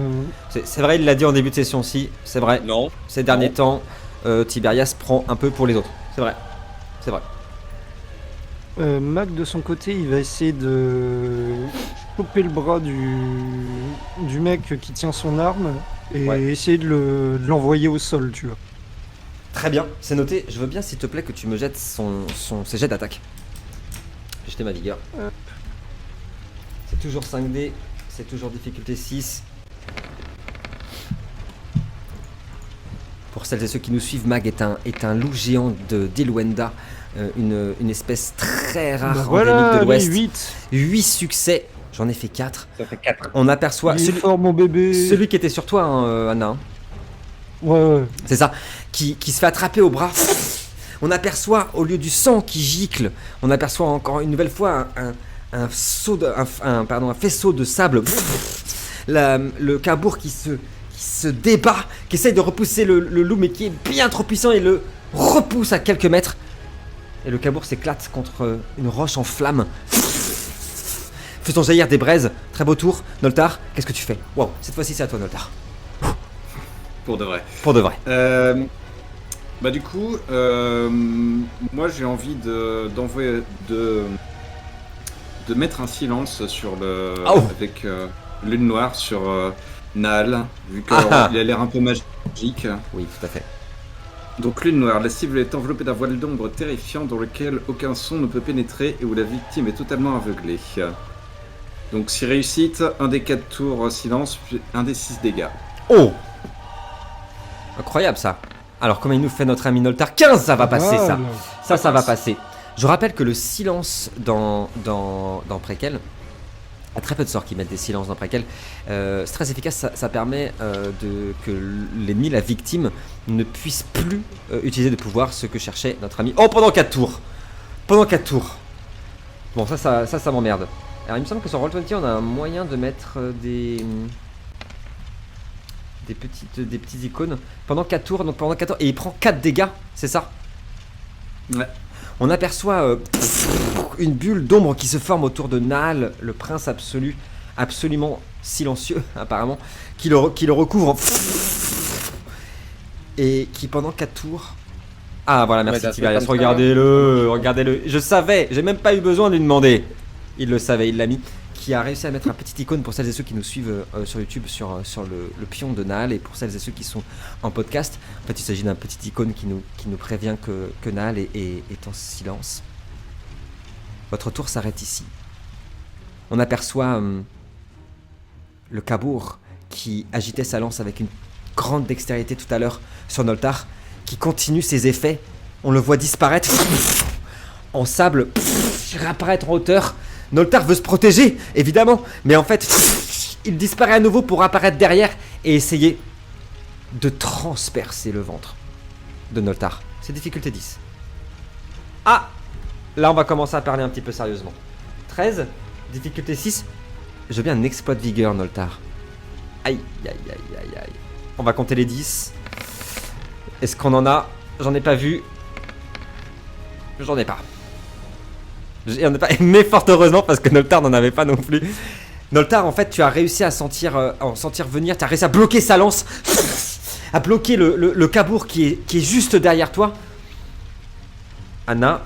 C'est vrai, il l'a dit en début de session aussi, c'est vrai. Non. Ces derniers temps, Tiberias prend un peu pour les autres. C'est vrai. C'est vrai. Mag, de son côté, il va essayer de choper le bras du mec qui tient son arme et Ouais. essayer de l'envoyer au sol, tu vois. Très bien, c'est noté. Je veux bien, s'il te plaît, que tu me jettes ses jets d'attaque. J'ai jeté ma vigueur. Hop. C'est toujours 5D, c'est toujours difficulté 6. Pour celles et ceux qui nous suivent, Mag est un loup géant d'Elwenda, une espèce très rare endémique de l'Ouest. 8 succès, j'en ai fait 4. Ça fait 4. On aperçoit Il est fort, mon bébé. celui qui était sur toi, hein, Anna. Hein. Ouais. C'est ça, qui se fait attraper au bras. On aperçoit, au lieu du sang qui gicle, on aperçoit encore une nouvelle fois un faisceau de sable. Le cabour qui se débat, qui essaye de repousser le loup, mais qui est bien trop puissant et le repousse à quelques mètres. Et le cabour s'éclate contre une roche en flammes, faisant jaillir des braises. Très beau tour. Noltar, qu'est-ce que tu fais? Wow, cette fois-ci c'est à toi, Noltar. Pour de vrai. Pour de vrai. Bah du coup, moi j'ai envie d'envoyer de mettre un silence sur avec Lune Noire sur Naal, vu qu'il a l'air un peu magique. Oui, tout à fait. Donc Lune Noire, la cible est enveloppée d'un voile d'ombre terrifiant dans lequel aucun son ne peut pénétrer et où la victime est totalement aveuglée. Donc si réussite, un des 4 tours silence, puis un des 6 dégâts. Oh! Incroyable ça. Alors comment il nous fait notre ami Noltar? 15, ça va passer ça. Ça va passer. Je rappelle que le silence dans Préquel, il y a très peu de sorts qui mettent des silences dans Préquel. C'est très efficace, ça permet que l'ennemi, la victime, ne puisse plus utiliser de pouvoir, ce que cherchait notre ami. Oh, pendant 4 tours. Pendant 4 tours. Bon, ça m'emmerde. Alors il me semble que sur Roll20, on a un moyen de mettre des petites icônes pendant 4 tours, donc pendant 4 tours, et il prend 4 dégâts, c'est ça? Ouais. On aperçoit une bulle d'ombre qui se forme autour de Naal, le prince absolu, absolument silencieux apparemment, qui le recouvre et qui pendant 4 tours... Ah voilà, merci Ouais, Tiberias, comme ça. regardez-le, je savais, j'ai même pas eu besoin de lui demander, il le savait, il l'a mis, qui a réussi à mettre un petit icône pour celles et ceux qui nous suivent sur YouTube sur le pion de Naal, et pour celles et ceux qui sont en podcast. En fait, il s'agit d'un petit icône qui nous prévient que Naal est en silence. Votre tour s'arrête ici. On aperçoit le Cabourg qui agitait sa lance avec une grande dextérité tout à l'heure sur Noltar, qui continue ses effets. On le voit disparaître en sable, réapparaître en hauteur. Noltar veut se protéger, évidemment, mais en fait, il disparaît à nouveau pour apparaître derrière et essayer de transpercer le ventre de Noltar. C'est difficulté 10. Ah, là on va commencer à parler un petit peu sérieusement. 13, difficulté 6. Je veux bien un exploit de vigueur, Noltar. Aïe, aïe, aïe, aïe, aïe. On va compter les 10. Est-ce qu'on en a? J'en ai pas vu. J'en ai pas. J'en ai pas. Mais fort heureusement, parce que Noltar n'en avait pas non plus. Noltar, en fait, tu as réussi à sentir venir. Tu as réussi à bloquer sa lance. À bloquer le Cabourg qui est juste derrière toi. Anna.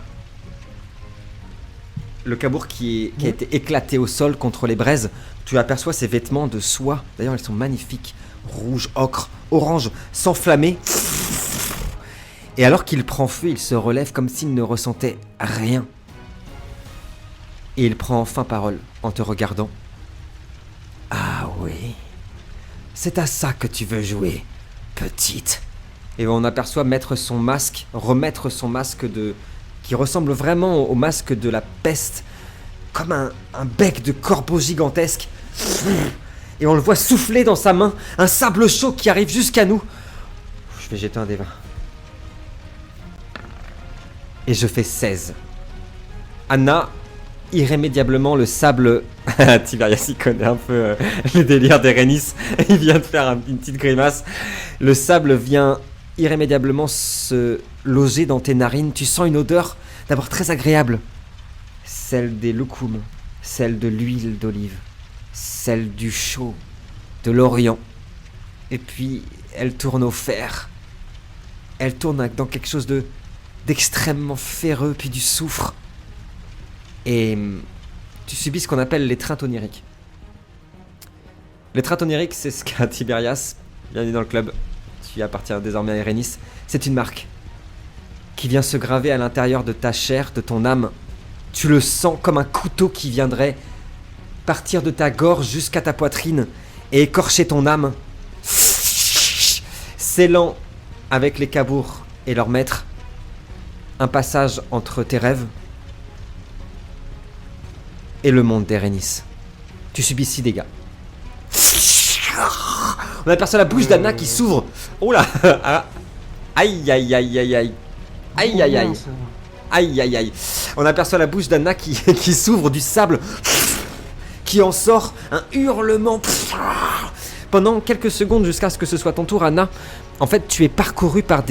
Le Cabourg qui a été éclaté au sol contre les braises. Tu aperçois ses vêtements de soie. D'ailleurs, ils sont magnifiques. Rouge, ocre, orange, s'enflammer. Et alors qu'il prend feu, il se relève comme s'il ne ressentait rien. Et il prend enfin parole en te regardant. Ah oui, c'est à ça que tu veux jouer, petite. Et on aperçoit remettre son masque qui ressemble vraiment au masque de la peste, comme un bec de corbeau gigantesque. Et on le voit souffler dans sa main, un sable chaud qui arrive jusqu'à nous. Je vais jeter un des 20. Et je fais 16. Anna, irrémédiablement, le sable... Tiberias, il connaît un peu les délires d'Erenis. Il vient de faire une petite grimace. Le sable vient irrémédiablement se loger dans tes narines. Tu sens une odeur d'abord très agréable. Celle des loukoums, celle de l'huile d'olive, celle du chaud, de l'Orient. Et puis, elle tourne au fer. Elle tourne dans quelque chose d'extrêmement ferreux, puis du soufre. Et tu subis ce qu'on appelle les treintes oniriques. Les treintes oniriques, c'est ce qu'a Tiberias. Bienvenue dans le club. Tu appartiens désormais à Erenis. C'est une marque qui vient se graver à l'intérieur de ta chair, de ton âme. Tu le sens comme un couteau qui viendrait partir de ta gorge jusqu'à ta poitrine et écorcher ton âme, scellant avec les Cabourgs et leurs maîtres un passage entre tes rêves et le monde d'Erenis. Tu subis 6 dégâts. On aperçoit la bouche d'Anna qui s'ouvre. Oh là. Aïe aïe aïe aïe aïe. Aïe aïe aïe. Aïe aïe aïe. On aperçoit la bouche d'Anna qui s'ouvre, du sable qui en sort, un hurlement. Pendant quelques secondes jusqu'à ce que ce soit ton tour, Anna, en fait tu es parcouru par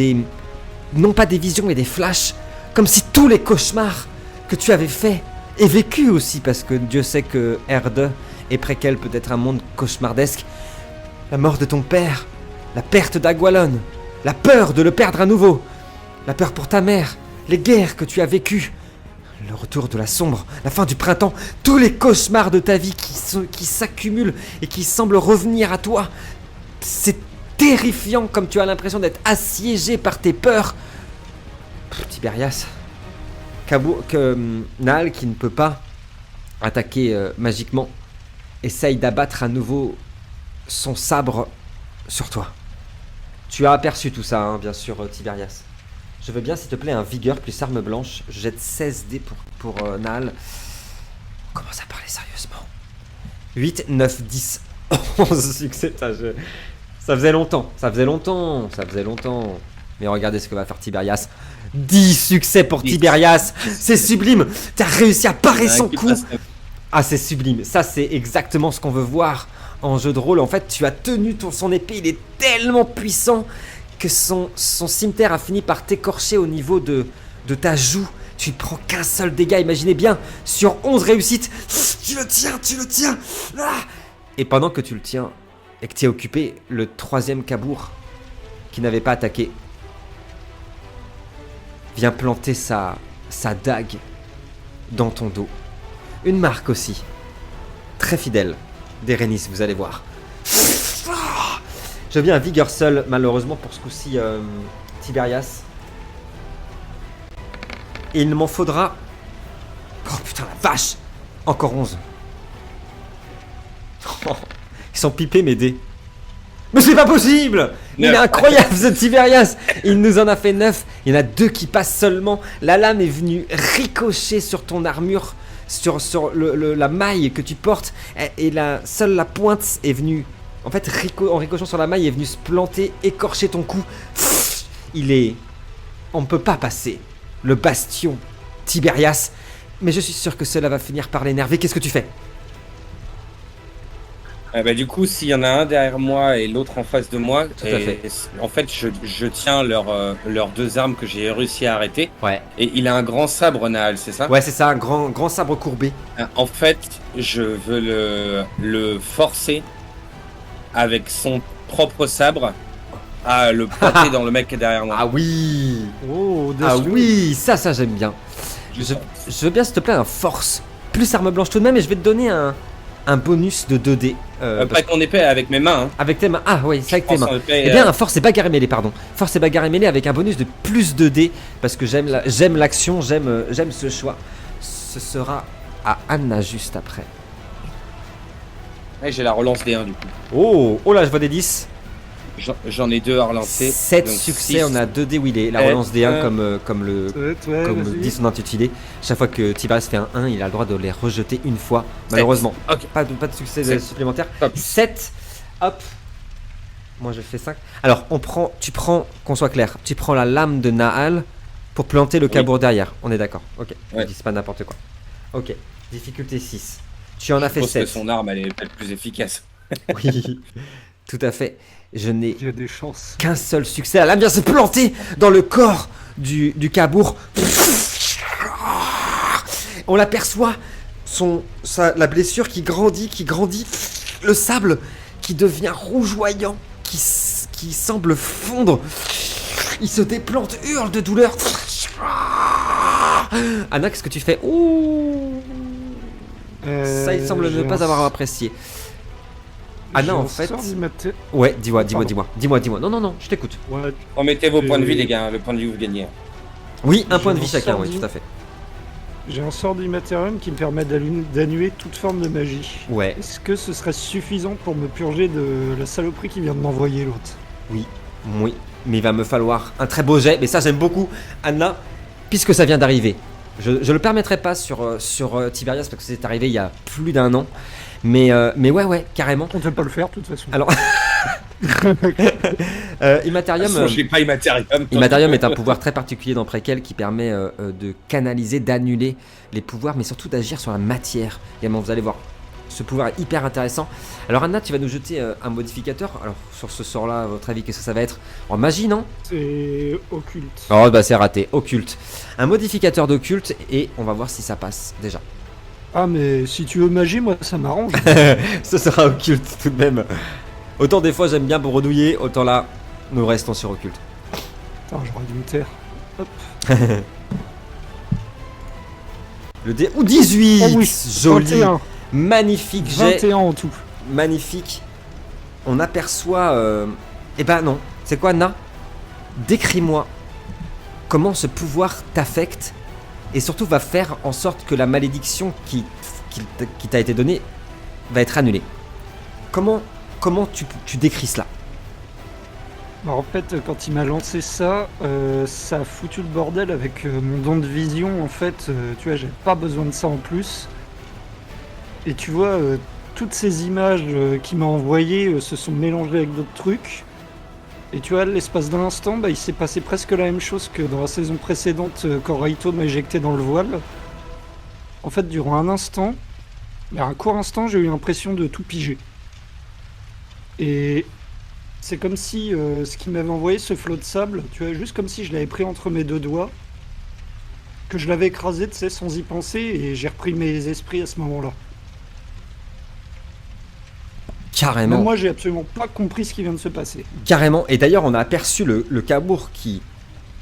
non pas des visions mais des flashs, comme si tous les cauchemars que tu avais faits et vécu aussi, parce que Dieu sait que Erde et Prequel peut être un monde cauchemardesque. La mort de ton père, la perte d'Agualon, la peur de le perdre à nouveau, la peur pour ta mère, les guerres que tu as vécues, le retour de la sombre, la fin du printemps, tous les cauchemars de ta vie qui s'accumulent et qui semblent revenir à toi. C'est terrifiant, comme tu as l'impression d'être assiégé par tes peurs. Tiberias, Naal, qui ne peut pas attaquer magiquement, essaye d'abattre à nouveau son sabre sur toi. Tu as aperçu tout ça, hein, bien sûr, Tiberias. Je veux bien, s'il te plaît, un vigueur plus arme blanche. Je jette 16 dés pour Naal. On commence à parler sérieusement. 8, 9, 10, 11 succès. Ça faisait longtemps. Mais regardez ce que va faire Tiberias. 10 succès pour Tiberias. C'est sublime. T'as réussi à parer son coup. Ah, c'est sublime. Ça, c'est exactement ce qu'on veut voir en jeu de rôle. En fait, tu as tenu son épée. Il est tellement puissant que son cimeterre a fini par t'écorcher au niveau de ta joue. Tu ne prends qu'un seul dégât, imaginez bien, sur 11 réussites. Tu le tiens. Ah. Et pendant que tu le tiens et que tu es occupé, le troisième Cabourg, qui n'avait pas attaqué, vient planter sa dague dans ton dos. Une marque aussi, très fidèle, d'Erenis, vous allez voir. Je viens à vigueur seul, malheureusement pour ce coup-ci, Tiberias. Et il m'en faudra... Oh putain la vache! Encore 11. sont pipés mes dés. Mais c'est pas possible! Il est 9. incroyable ce Tiberias! Il nous en a fait 9. Il y en a 2 qui passent seulement. La lame est venue ricocher sur ton armure, sur la maille que tu portes. Et seule la pointe est venue. En fait, en ricochant sur la maille, est venue se planter, écorcher ton cou. On ne peut pas passer le bastion Tiberias. Mais je suis sûr que cela va finir par l'énerver. Qu'est-ce que tu fais? Du coup, s'il y en a un derrière moi et l'autre en face de moi, Tout à fait. En fait, je tiens leurs 2 armes que j'ai réussi à arrêter. Ouais. Et il a un grand sabre, Nahal, c'est ça? Ouais, c'est ça, un grand sabre courbé. En fait, je veux le forcer avec son propre sabre à le planter dans le mec qui est derrière moi. Ah oui! Oh, Ah audacieux. oui, ça j'aime bien. Je veux bien, s'il te plaît, un force. Plus arme blanche tout de même, et je vais te donner un bonus de 2D. Pas avec mon épée, avec mes mains. Hein. Avec tes mains. Ah oui, c'est avec tes Je pense mains. en épée, Eh bien, un force et bagarre et mêlée, pardon. Force et bagarre et mêlée avec un bonus de plus 2D. Parce que j'aime l'action, j'aime ce choix. Ce sera à Anna juste après. Ouais, j'ai la relance des 1 du coup. Oh là, je vois des 10. J'en ai 2 à relancer. 7 donc succès, 6. on a 2D wheelés. La Et relance des 1 un. comme Ouais, dit son intitulé. Chaque fois que Tiberias fait un 1, il a le droit de les rejeter une fois. Malheureusement. Ok. Pas de succès 7. supplémentaire. Hop. 7. Hop. Moi je fais 5. Alors tu prends, qu'on soit clair, tu prends la lame de Nahal pour planter le cabourg derrière. On est d'accord. Ok. Ouais. Je dis pas n'importe quoi. Ok. Difficulté 6. Tu en as Je fait pense que 7. son arme, elle est peut-être plus efficace. Oui. Tout à fait. Je n'ai Il y a des chances. qu'un seul succès. La lame vient se planter dans le corps du cabourg. On l'aperçoit, la blessure qui grandit, le sable qui devient rougeoyant, qui semble fondre. Il se déplante, hurle de douleur. Anna, qu'est-ce que tu fais? Ouh, ça, il semble ne pas avoir apprécié. Anna, en fait. Ouais, dis-moi. Non, je t'écoute. Ouais, Remettez vos points de vie, les gars. Le point de vie, vous gagnez. Oui, un J'ai point de vie un chacun, sort oui, dit. tout à fait. j'ai un sort d'Immaterium qui me permet d'annuler toute forme de magie. Ouais, Est-ce que ce serait suffisant pour me purger de la saloperie qui vient de m'envoyer l'autre? oui, mais il va me falloir un très beau jet, mais ça j'aime beaucoup, Anna, puisque ça vient d'arriver. Je le permettrai pas sur Tiberias parce que c'est arrivé il y a plus d'1 an, mais ouais, carrément. On ne peut pas le faire de toute façon. Alors, Immaterium, J'ai pas Immaterium. Immaterium est un pouvoir très particulier dans Prequel qui permet de canaliser, d'annuler les pouvoirs, mais surtout d'agir sur la matière. Également, vous allez voir, ce pouvoir est hyper intéressant. Alors Anna, tu vas nous jeter un modificateur. Alors sur ce sort-là, à votre avis, qu'est-ce que ça va être? En magie, non? C'est occulte. Oh bah c'est raté, occulte. Un modificateur d'occulte et on va voir si ça passe déjà. Ah mais si tu veux magie, moi ça m'arrange. Ce sera occulte tout de même. Autant des fois j'aime bien bredouiller, autant là, nous restons sur occulte. Attends, j'aurais dû me taire. Hop. Le dé... Ou 18 Oh oui, joli, 21. magnifique jet, 21 en tout. magnifique. On aperçoit... Eh ben non, c'est quoi Anna? Décris-moi comment ce pouvoir t'affecte et surtout va faire en sorte que la malédiction qui t'a été donnée va être annulée. Comment tu décris cela? Alors, en fait, quand il m'a lancé ça, ça a foutu le bordel avec mon don de vision. En fait, tu vois, j'avais pas besoin de ça en plus. Et tu vois, toutes ces images qu'il m'a envoyées se sont mélangées avec d'autres trucs. Et tu vois, l'espace d'un instant, bah, il s'est passé presque la même chose que dans la saison précédente quand Raito m'a éjecté dans le voile. En fait, durant un instant, un court instant, j'ai eu l'impression de tout piger. Et c'est comme si ce qu'il m'avait envoyé, ce flot de sable, tu vois, juste comme si je l'avais pris entre mes 2 doigts, que je l'avais écrasé, tu sais, sans y penser, et j'ai repris mes esprits à ce moment-là. Carrément. Mais moi, j'ai absolument pas compris ce qui vient de se passer. Carrément. Et d'ailleurs, on a aperçu le cabourg qui...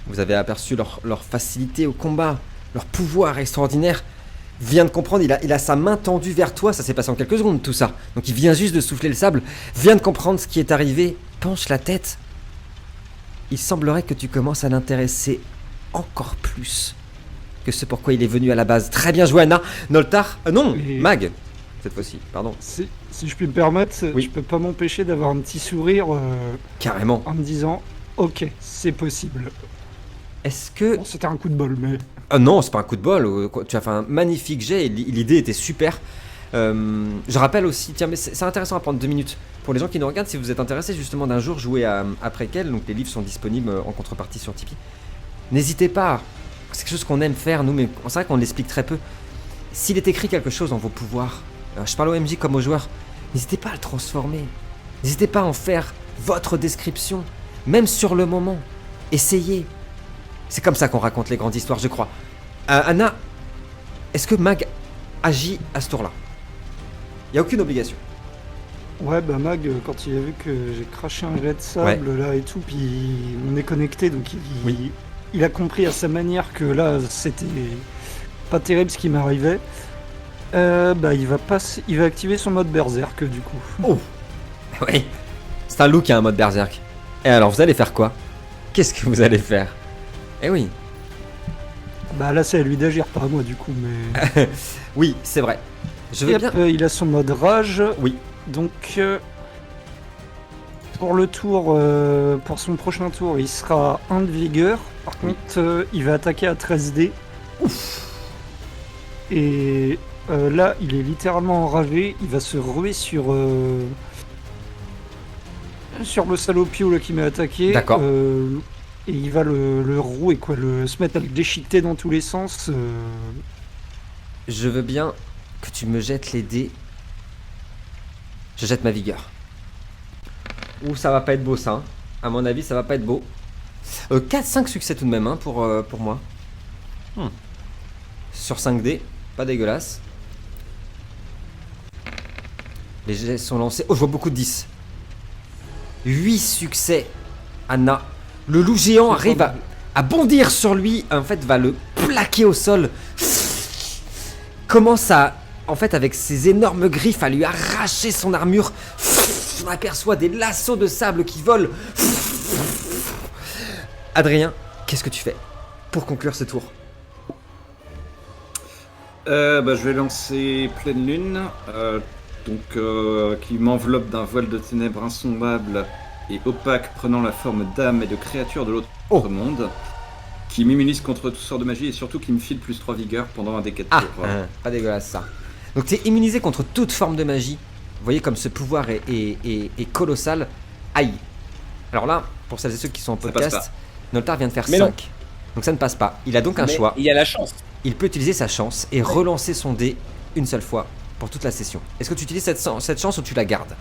Vous avez aperçu leur facilité au combat, leur pouvoir extraordinaire. Vient de comprendre, il a sa main tendue vers toi. Ça s'est passé en quelques secondes, tout ça. Donc il vient juste de souffler le sable. Vient de comprendre ce qui est arrivé. Penche la tête. Il semblerait que tu commences à l'intéresser encore plus que ce pourquoi il est venu à la base. Très bien joué, Anna. Noltar... non, Et- Mag. cette fois-ci. Pardon. Si je puis me permettre, Oui. je peux pas m'empêcher d'avoir un petit sourire Carrément. en me disant ok, c'est possible. Est-ce que... Bon, c'était un coup de bol, mais Ah non, c'est pas un coup de bol. Tu as fait un magnifique jet et l'idée était super. Je rappelle aussi, tiens, mais c'est intéressant à prendre 2 minutes. Pour les gens qui nous regardent, si vous êtes intéressés justement d'un jour jouer à Préquel, donc les livres sont disponibles en contrepartie sur Tipeee. N'hésitez pas. C'est quelque chose qu'on aime faire, nous, mais c'est vrai qu'on l'explique très peu. S'il est écrit quelque chose en vos pouvoirs, je parle au MJ comme aux joueurs, n'hésitez pas à le transformer. N'hésitez pas à en faire votre description, même sur le moment. Essayez. C'est comme ça qu'on raconte les grandes histoires, je crois. Anna, est-ce que Mag agit à ce tour-là? Il n'y a aucune obligation. ouais, bah Mag, quand il a vu que j'ai craché un jet de sable là et tout, puis on est connecté, donc il a compris à sa manière que là c'était pas terrible ce qui m'arrivait. Bah il va activer son mode berserk du coup. Oh. Oui. C'est un loup qui a un mode berserk. Et alors, vous allez faire quoi? Qu'est-ce que vous allez faire? Eh oui. Bah là c'est à lui d'agir, pas à moi du coup, mais. Oui, c'est vrai. Je Et veux bien... après, il a son mode rage. Oui. Donc pour le tour, pour son prochain tour, il sera 1 de vigueur. Par contre, il va attaquer à 13 dés. Ouf. Et là, il est littéralement enragé. Il va se ruer sur le salopio là, qui m'a attaqué. D'accord. Et il va le rouer, quoi, se mettre à le déchiqueter dans tous les sens. Je veux bien que tu me jettes les dés. Je jette ma vigueur. Ouh, ça va pas être beau ça. Hein. À mon avis, ça va pas être beau. 4-5 succès tout de même hein, pour moi. Sur 5 dés, pas dégueulasse. Les jets sont lancés. Oh, je vois beaucoup de 10. 8 succès. Anna. Le loup géant arrive à bondir sur lui. En fait, va le plaquer au sol. Commence à, en fait, avec ses énormes griffes, à lui arracher son armure. On aperçoit des lassos de sable qui volent. Adrien, qu'est-ce que tu fais pour conclure ce tour? Je vais lancer Pleine Lune, qui m'enveloppe d'un voile de ténèbres insondable et opaque, prenant la forme d'âmes et de créatures de l'autre monde, qui m'immunise contre toutes sortes de magie et surtout qui me file plus 3 vigueur pendant un des 4 tours. Pas dégueulasse ça. Donc tu es immunisé contre toute forme de magie. Vous voyez comme ce pouvoir est colossal. Aïe. Alors là, pour celles et ceux qui sont en podcast, Noltar vient de faire 5. Donc ça ne passe pas. Il a donc un choix. Il y a la chance. Il peut utiliser sa chance et relancer son dé une seule fois pour toute la session. Est-ce que tu utilises cette chance ou tu la gardes?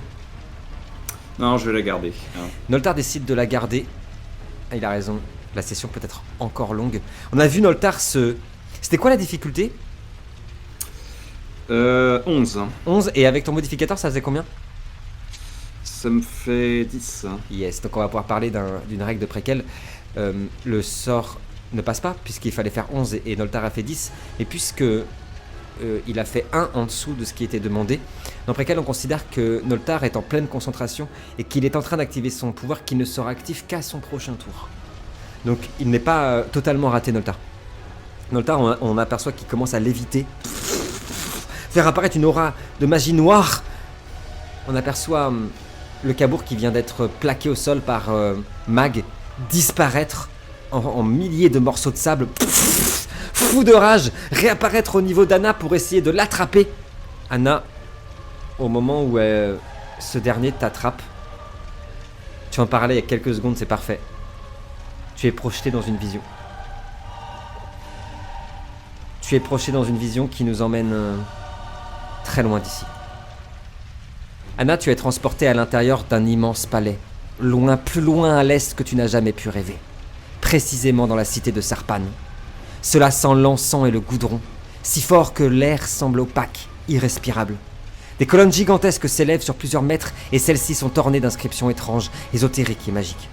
Non, je vais la garder. Noltar décide de la garder. Ah, il a raison. La session peut être encore longue. On a vu Noltar se... C'était quoi la difficulté? 11. 11, et avec ton modificateur, ça faisait combien? Ça me fait 10. Yes, donc on va pouvoir parler d'une règle de préquel. Le sort ne passe pas, puisqu'il fallait faire 11 et Noltar a fait 10. Et puisque il a fait 1 en dessous de ce qui était demandé, dans préquel, on considère que Noltar est en pleine concentration et qu'il est en train d'activer son pouvoir qui ne sera actif qu'à son prochain tour. Donc il n'est pas totalement raté, Noltar. Noltar, on aperçoit qu'il commence à léviter, faire apparaître une aura de magie noire. On aperçoit le cabourg qui vient d'être plaqué au sol par Mag disparaître en milliers de morceaux de sable. Fou de rage, réapparaître au niveau d'Anna pour essayer de l'attraper. Anna, au moment où ce dernier t'attrape, tu en parlais il y a quelques secondes, c'est parfait. Tu es projeté dans une vision. Tu es projeté dans une vision qui nous emmène très loin d'ici. Anna, tu es transportée à l'intérieur d'un immense palais, loin, plus loin à l'est que tu n'as jamais pu rêver, précisément dans la cité de Sarpan. Cela sent l'encens et le goudron, si fort que l'air semble opaque, irrespirable. Des colonnes gigantesques s'élèvent sur plusieurs mètres et celles-ci sont ornées d'inscriptions étranges, ésotériques et magiques.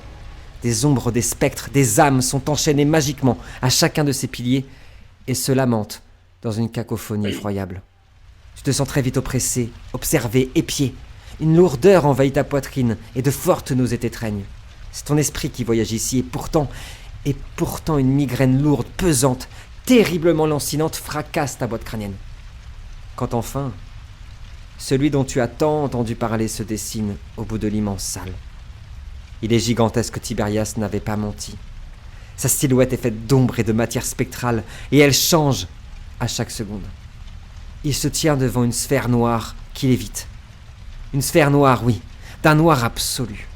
Des ombres, des spectres, des âmes sont enchaînées magiquement à chacun de ces piliers et se lamentent dans une cacophonie effroyable. Tu te sens très vite oppressé, observé, épié. Une lourdeur envahit ta poitrine et de fortes nausées t'étreignent. C'est ton esprit qui voyage ici et pourtant une migraine lourde, pesante, terriblement lancinante fracasse ta boîte crânienne. Quand enfin, Celui dont tu as tant entendu parler se dessine au bout de l'immense salle. Il est gigantesque, Tiberias n'avait pas menti. Sa silhouette est faite d'ombre et de matière spectrale, et elle change à chaque seconde. Il se tient devant une sphère noire qui lévite. Une sphère noire, oui, d'un noir absolu.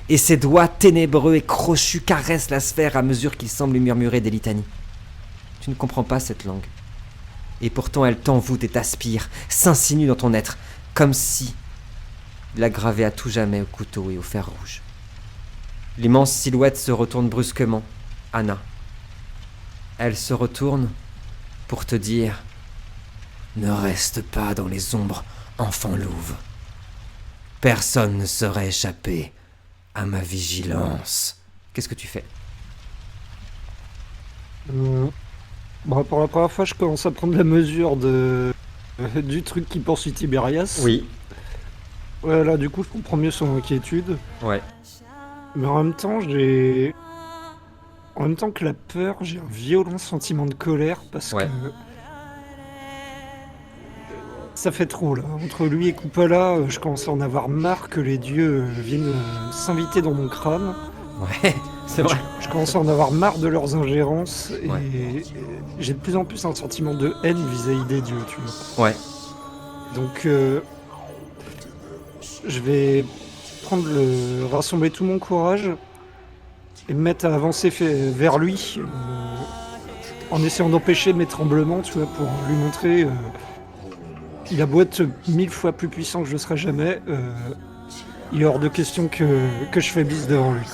Et ses doigts ténébreux et crochus caressent la sphère à mesure qu'il semble lui murmurer des litanies. Tu ne comprends pas cette langue. Et pourtant elle t'envoûte et t'aspire, s'insinue dans ton être, comme si il la gravait à tout jamais au couteau et au fer rouge. L'immense silhouette se retourne brusquement. Anna. Elle se retourne pour te dire « Ne reste pas dans les ombres, enfant louve. Personne ne saurait échapper à ma vigilance. » Qu'est-ce que tu fais? Bon, pour la première fois, je commence à prendre la mesure du truc qui poursuit Tiberias. Oui. Ouais, là, du coup, je comprends mieux son inquiétude. Ouais. Mais en même temps, En même temps que la peur, j'ai un violent sentiment de colère parce Ouais. que ça fait trop là. Entre lui et Kupala, je commence à en avoir marre que les dieux viennent s'inviter dans mon crâne. Ouais, c'est vrai. Je commence à en avoir marre de leurs ingérences et, Ouais. et j'ai de plus en plus un sentiment de haine vis-à-vis des dieux, tu vois. Ouais. Donc je vais rassembler tout mon courage et me mettre à avancer vers lui en essayant d'empêcher mes tremblements, tu vois, pour lui montrer il a beau être 1000 fois plus puissant que je ne serai jamais, il est hors de question que je faiblisse devant lui.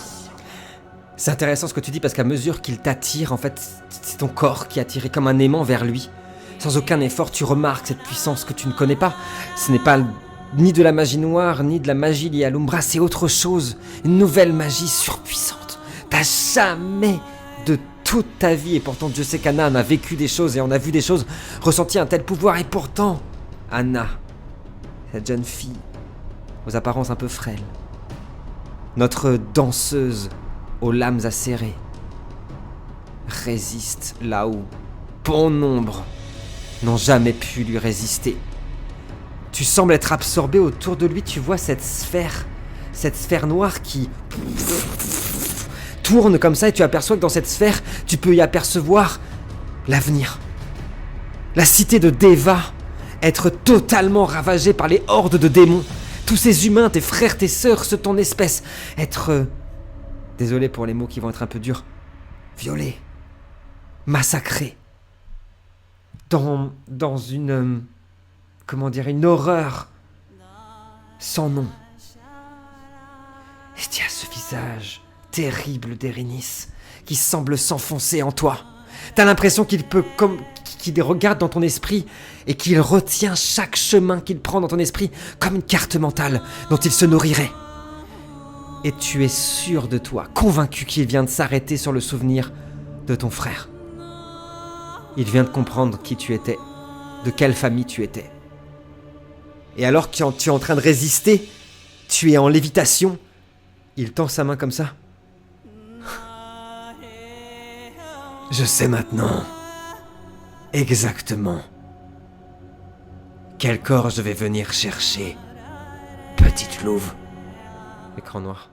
C'est intéressant ce que tu dis parce qu'à mesure qu'il t'attire, en fait, c'est ton corps qui est attiré comme un aimant vers lui. Sans aucun effort, tu remarques cette puissance que tu ne connais pas. Ce n'est pas ni de la magie noire, ni de la magie liée à l'Umbra, c'est autre chose. Une nouvelle magie surpuissante. T'as jamais de toute ta vie, et pourtant Dieu sait qu'Anna en a vécu des choses et en a vu des choses, ressenti un tel pouvoir, et pourtant, Anna, cette jeune fille, aux apparences un peu frêles, notre danseuse aux lames acérées, résiste là où bon nombre n'ont jamais pu lui résister. Tu sembles être absorbé autour de lui, tu vois cette sphère noire qui tourne comme ça et tu aperçois que dans cette sphère, tu peux y apercevoir l'avenir. La cité de Deva, être totalement ravagée par les hordes de démons. Tous ces humains, tes frères, tes sœurs, ceux de ton espèce, être... Désolé pour les mots qui vont être un peu durs. Violés. Massacrés. Dans une... comment dire, une horreur sans nom. Et tu as ce visage terrible d'Érénis qui semble s'enfoncer en toi. T'as l'impression qu'il regarde dans ton esprit et qu'il retient chaque chemin qu'il prend dans ton esprit comme une carte mentale dont il se nourrirait. Et tu es sûr de toi, convaincu qu'il vient de s'arrêter sur le souvenir de ton frère. Il vient de comprendre qui tu étais, de quelle famille tu étais. Et alors que tu es en train de résister, tu es en lévitation, il tend sa main comme ça. Je sais maintenant exactement quel corps je vais venir chercher, petite louve. Écran noir.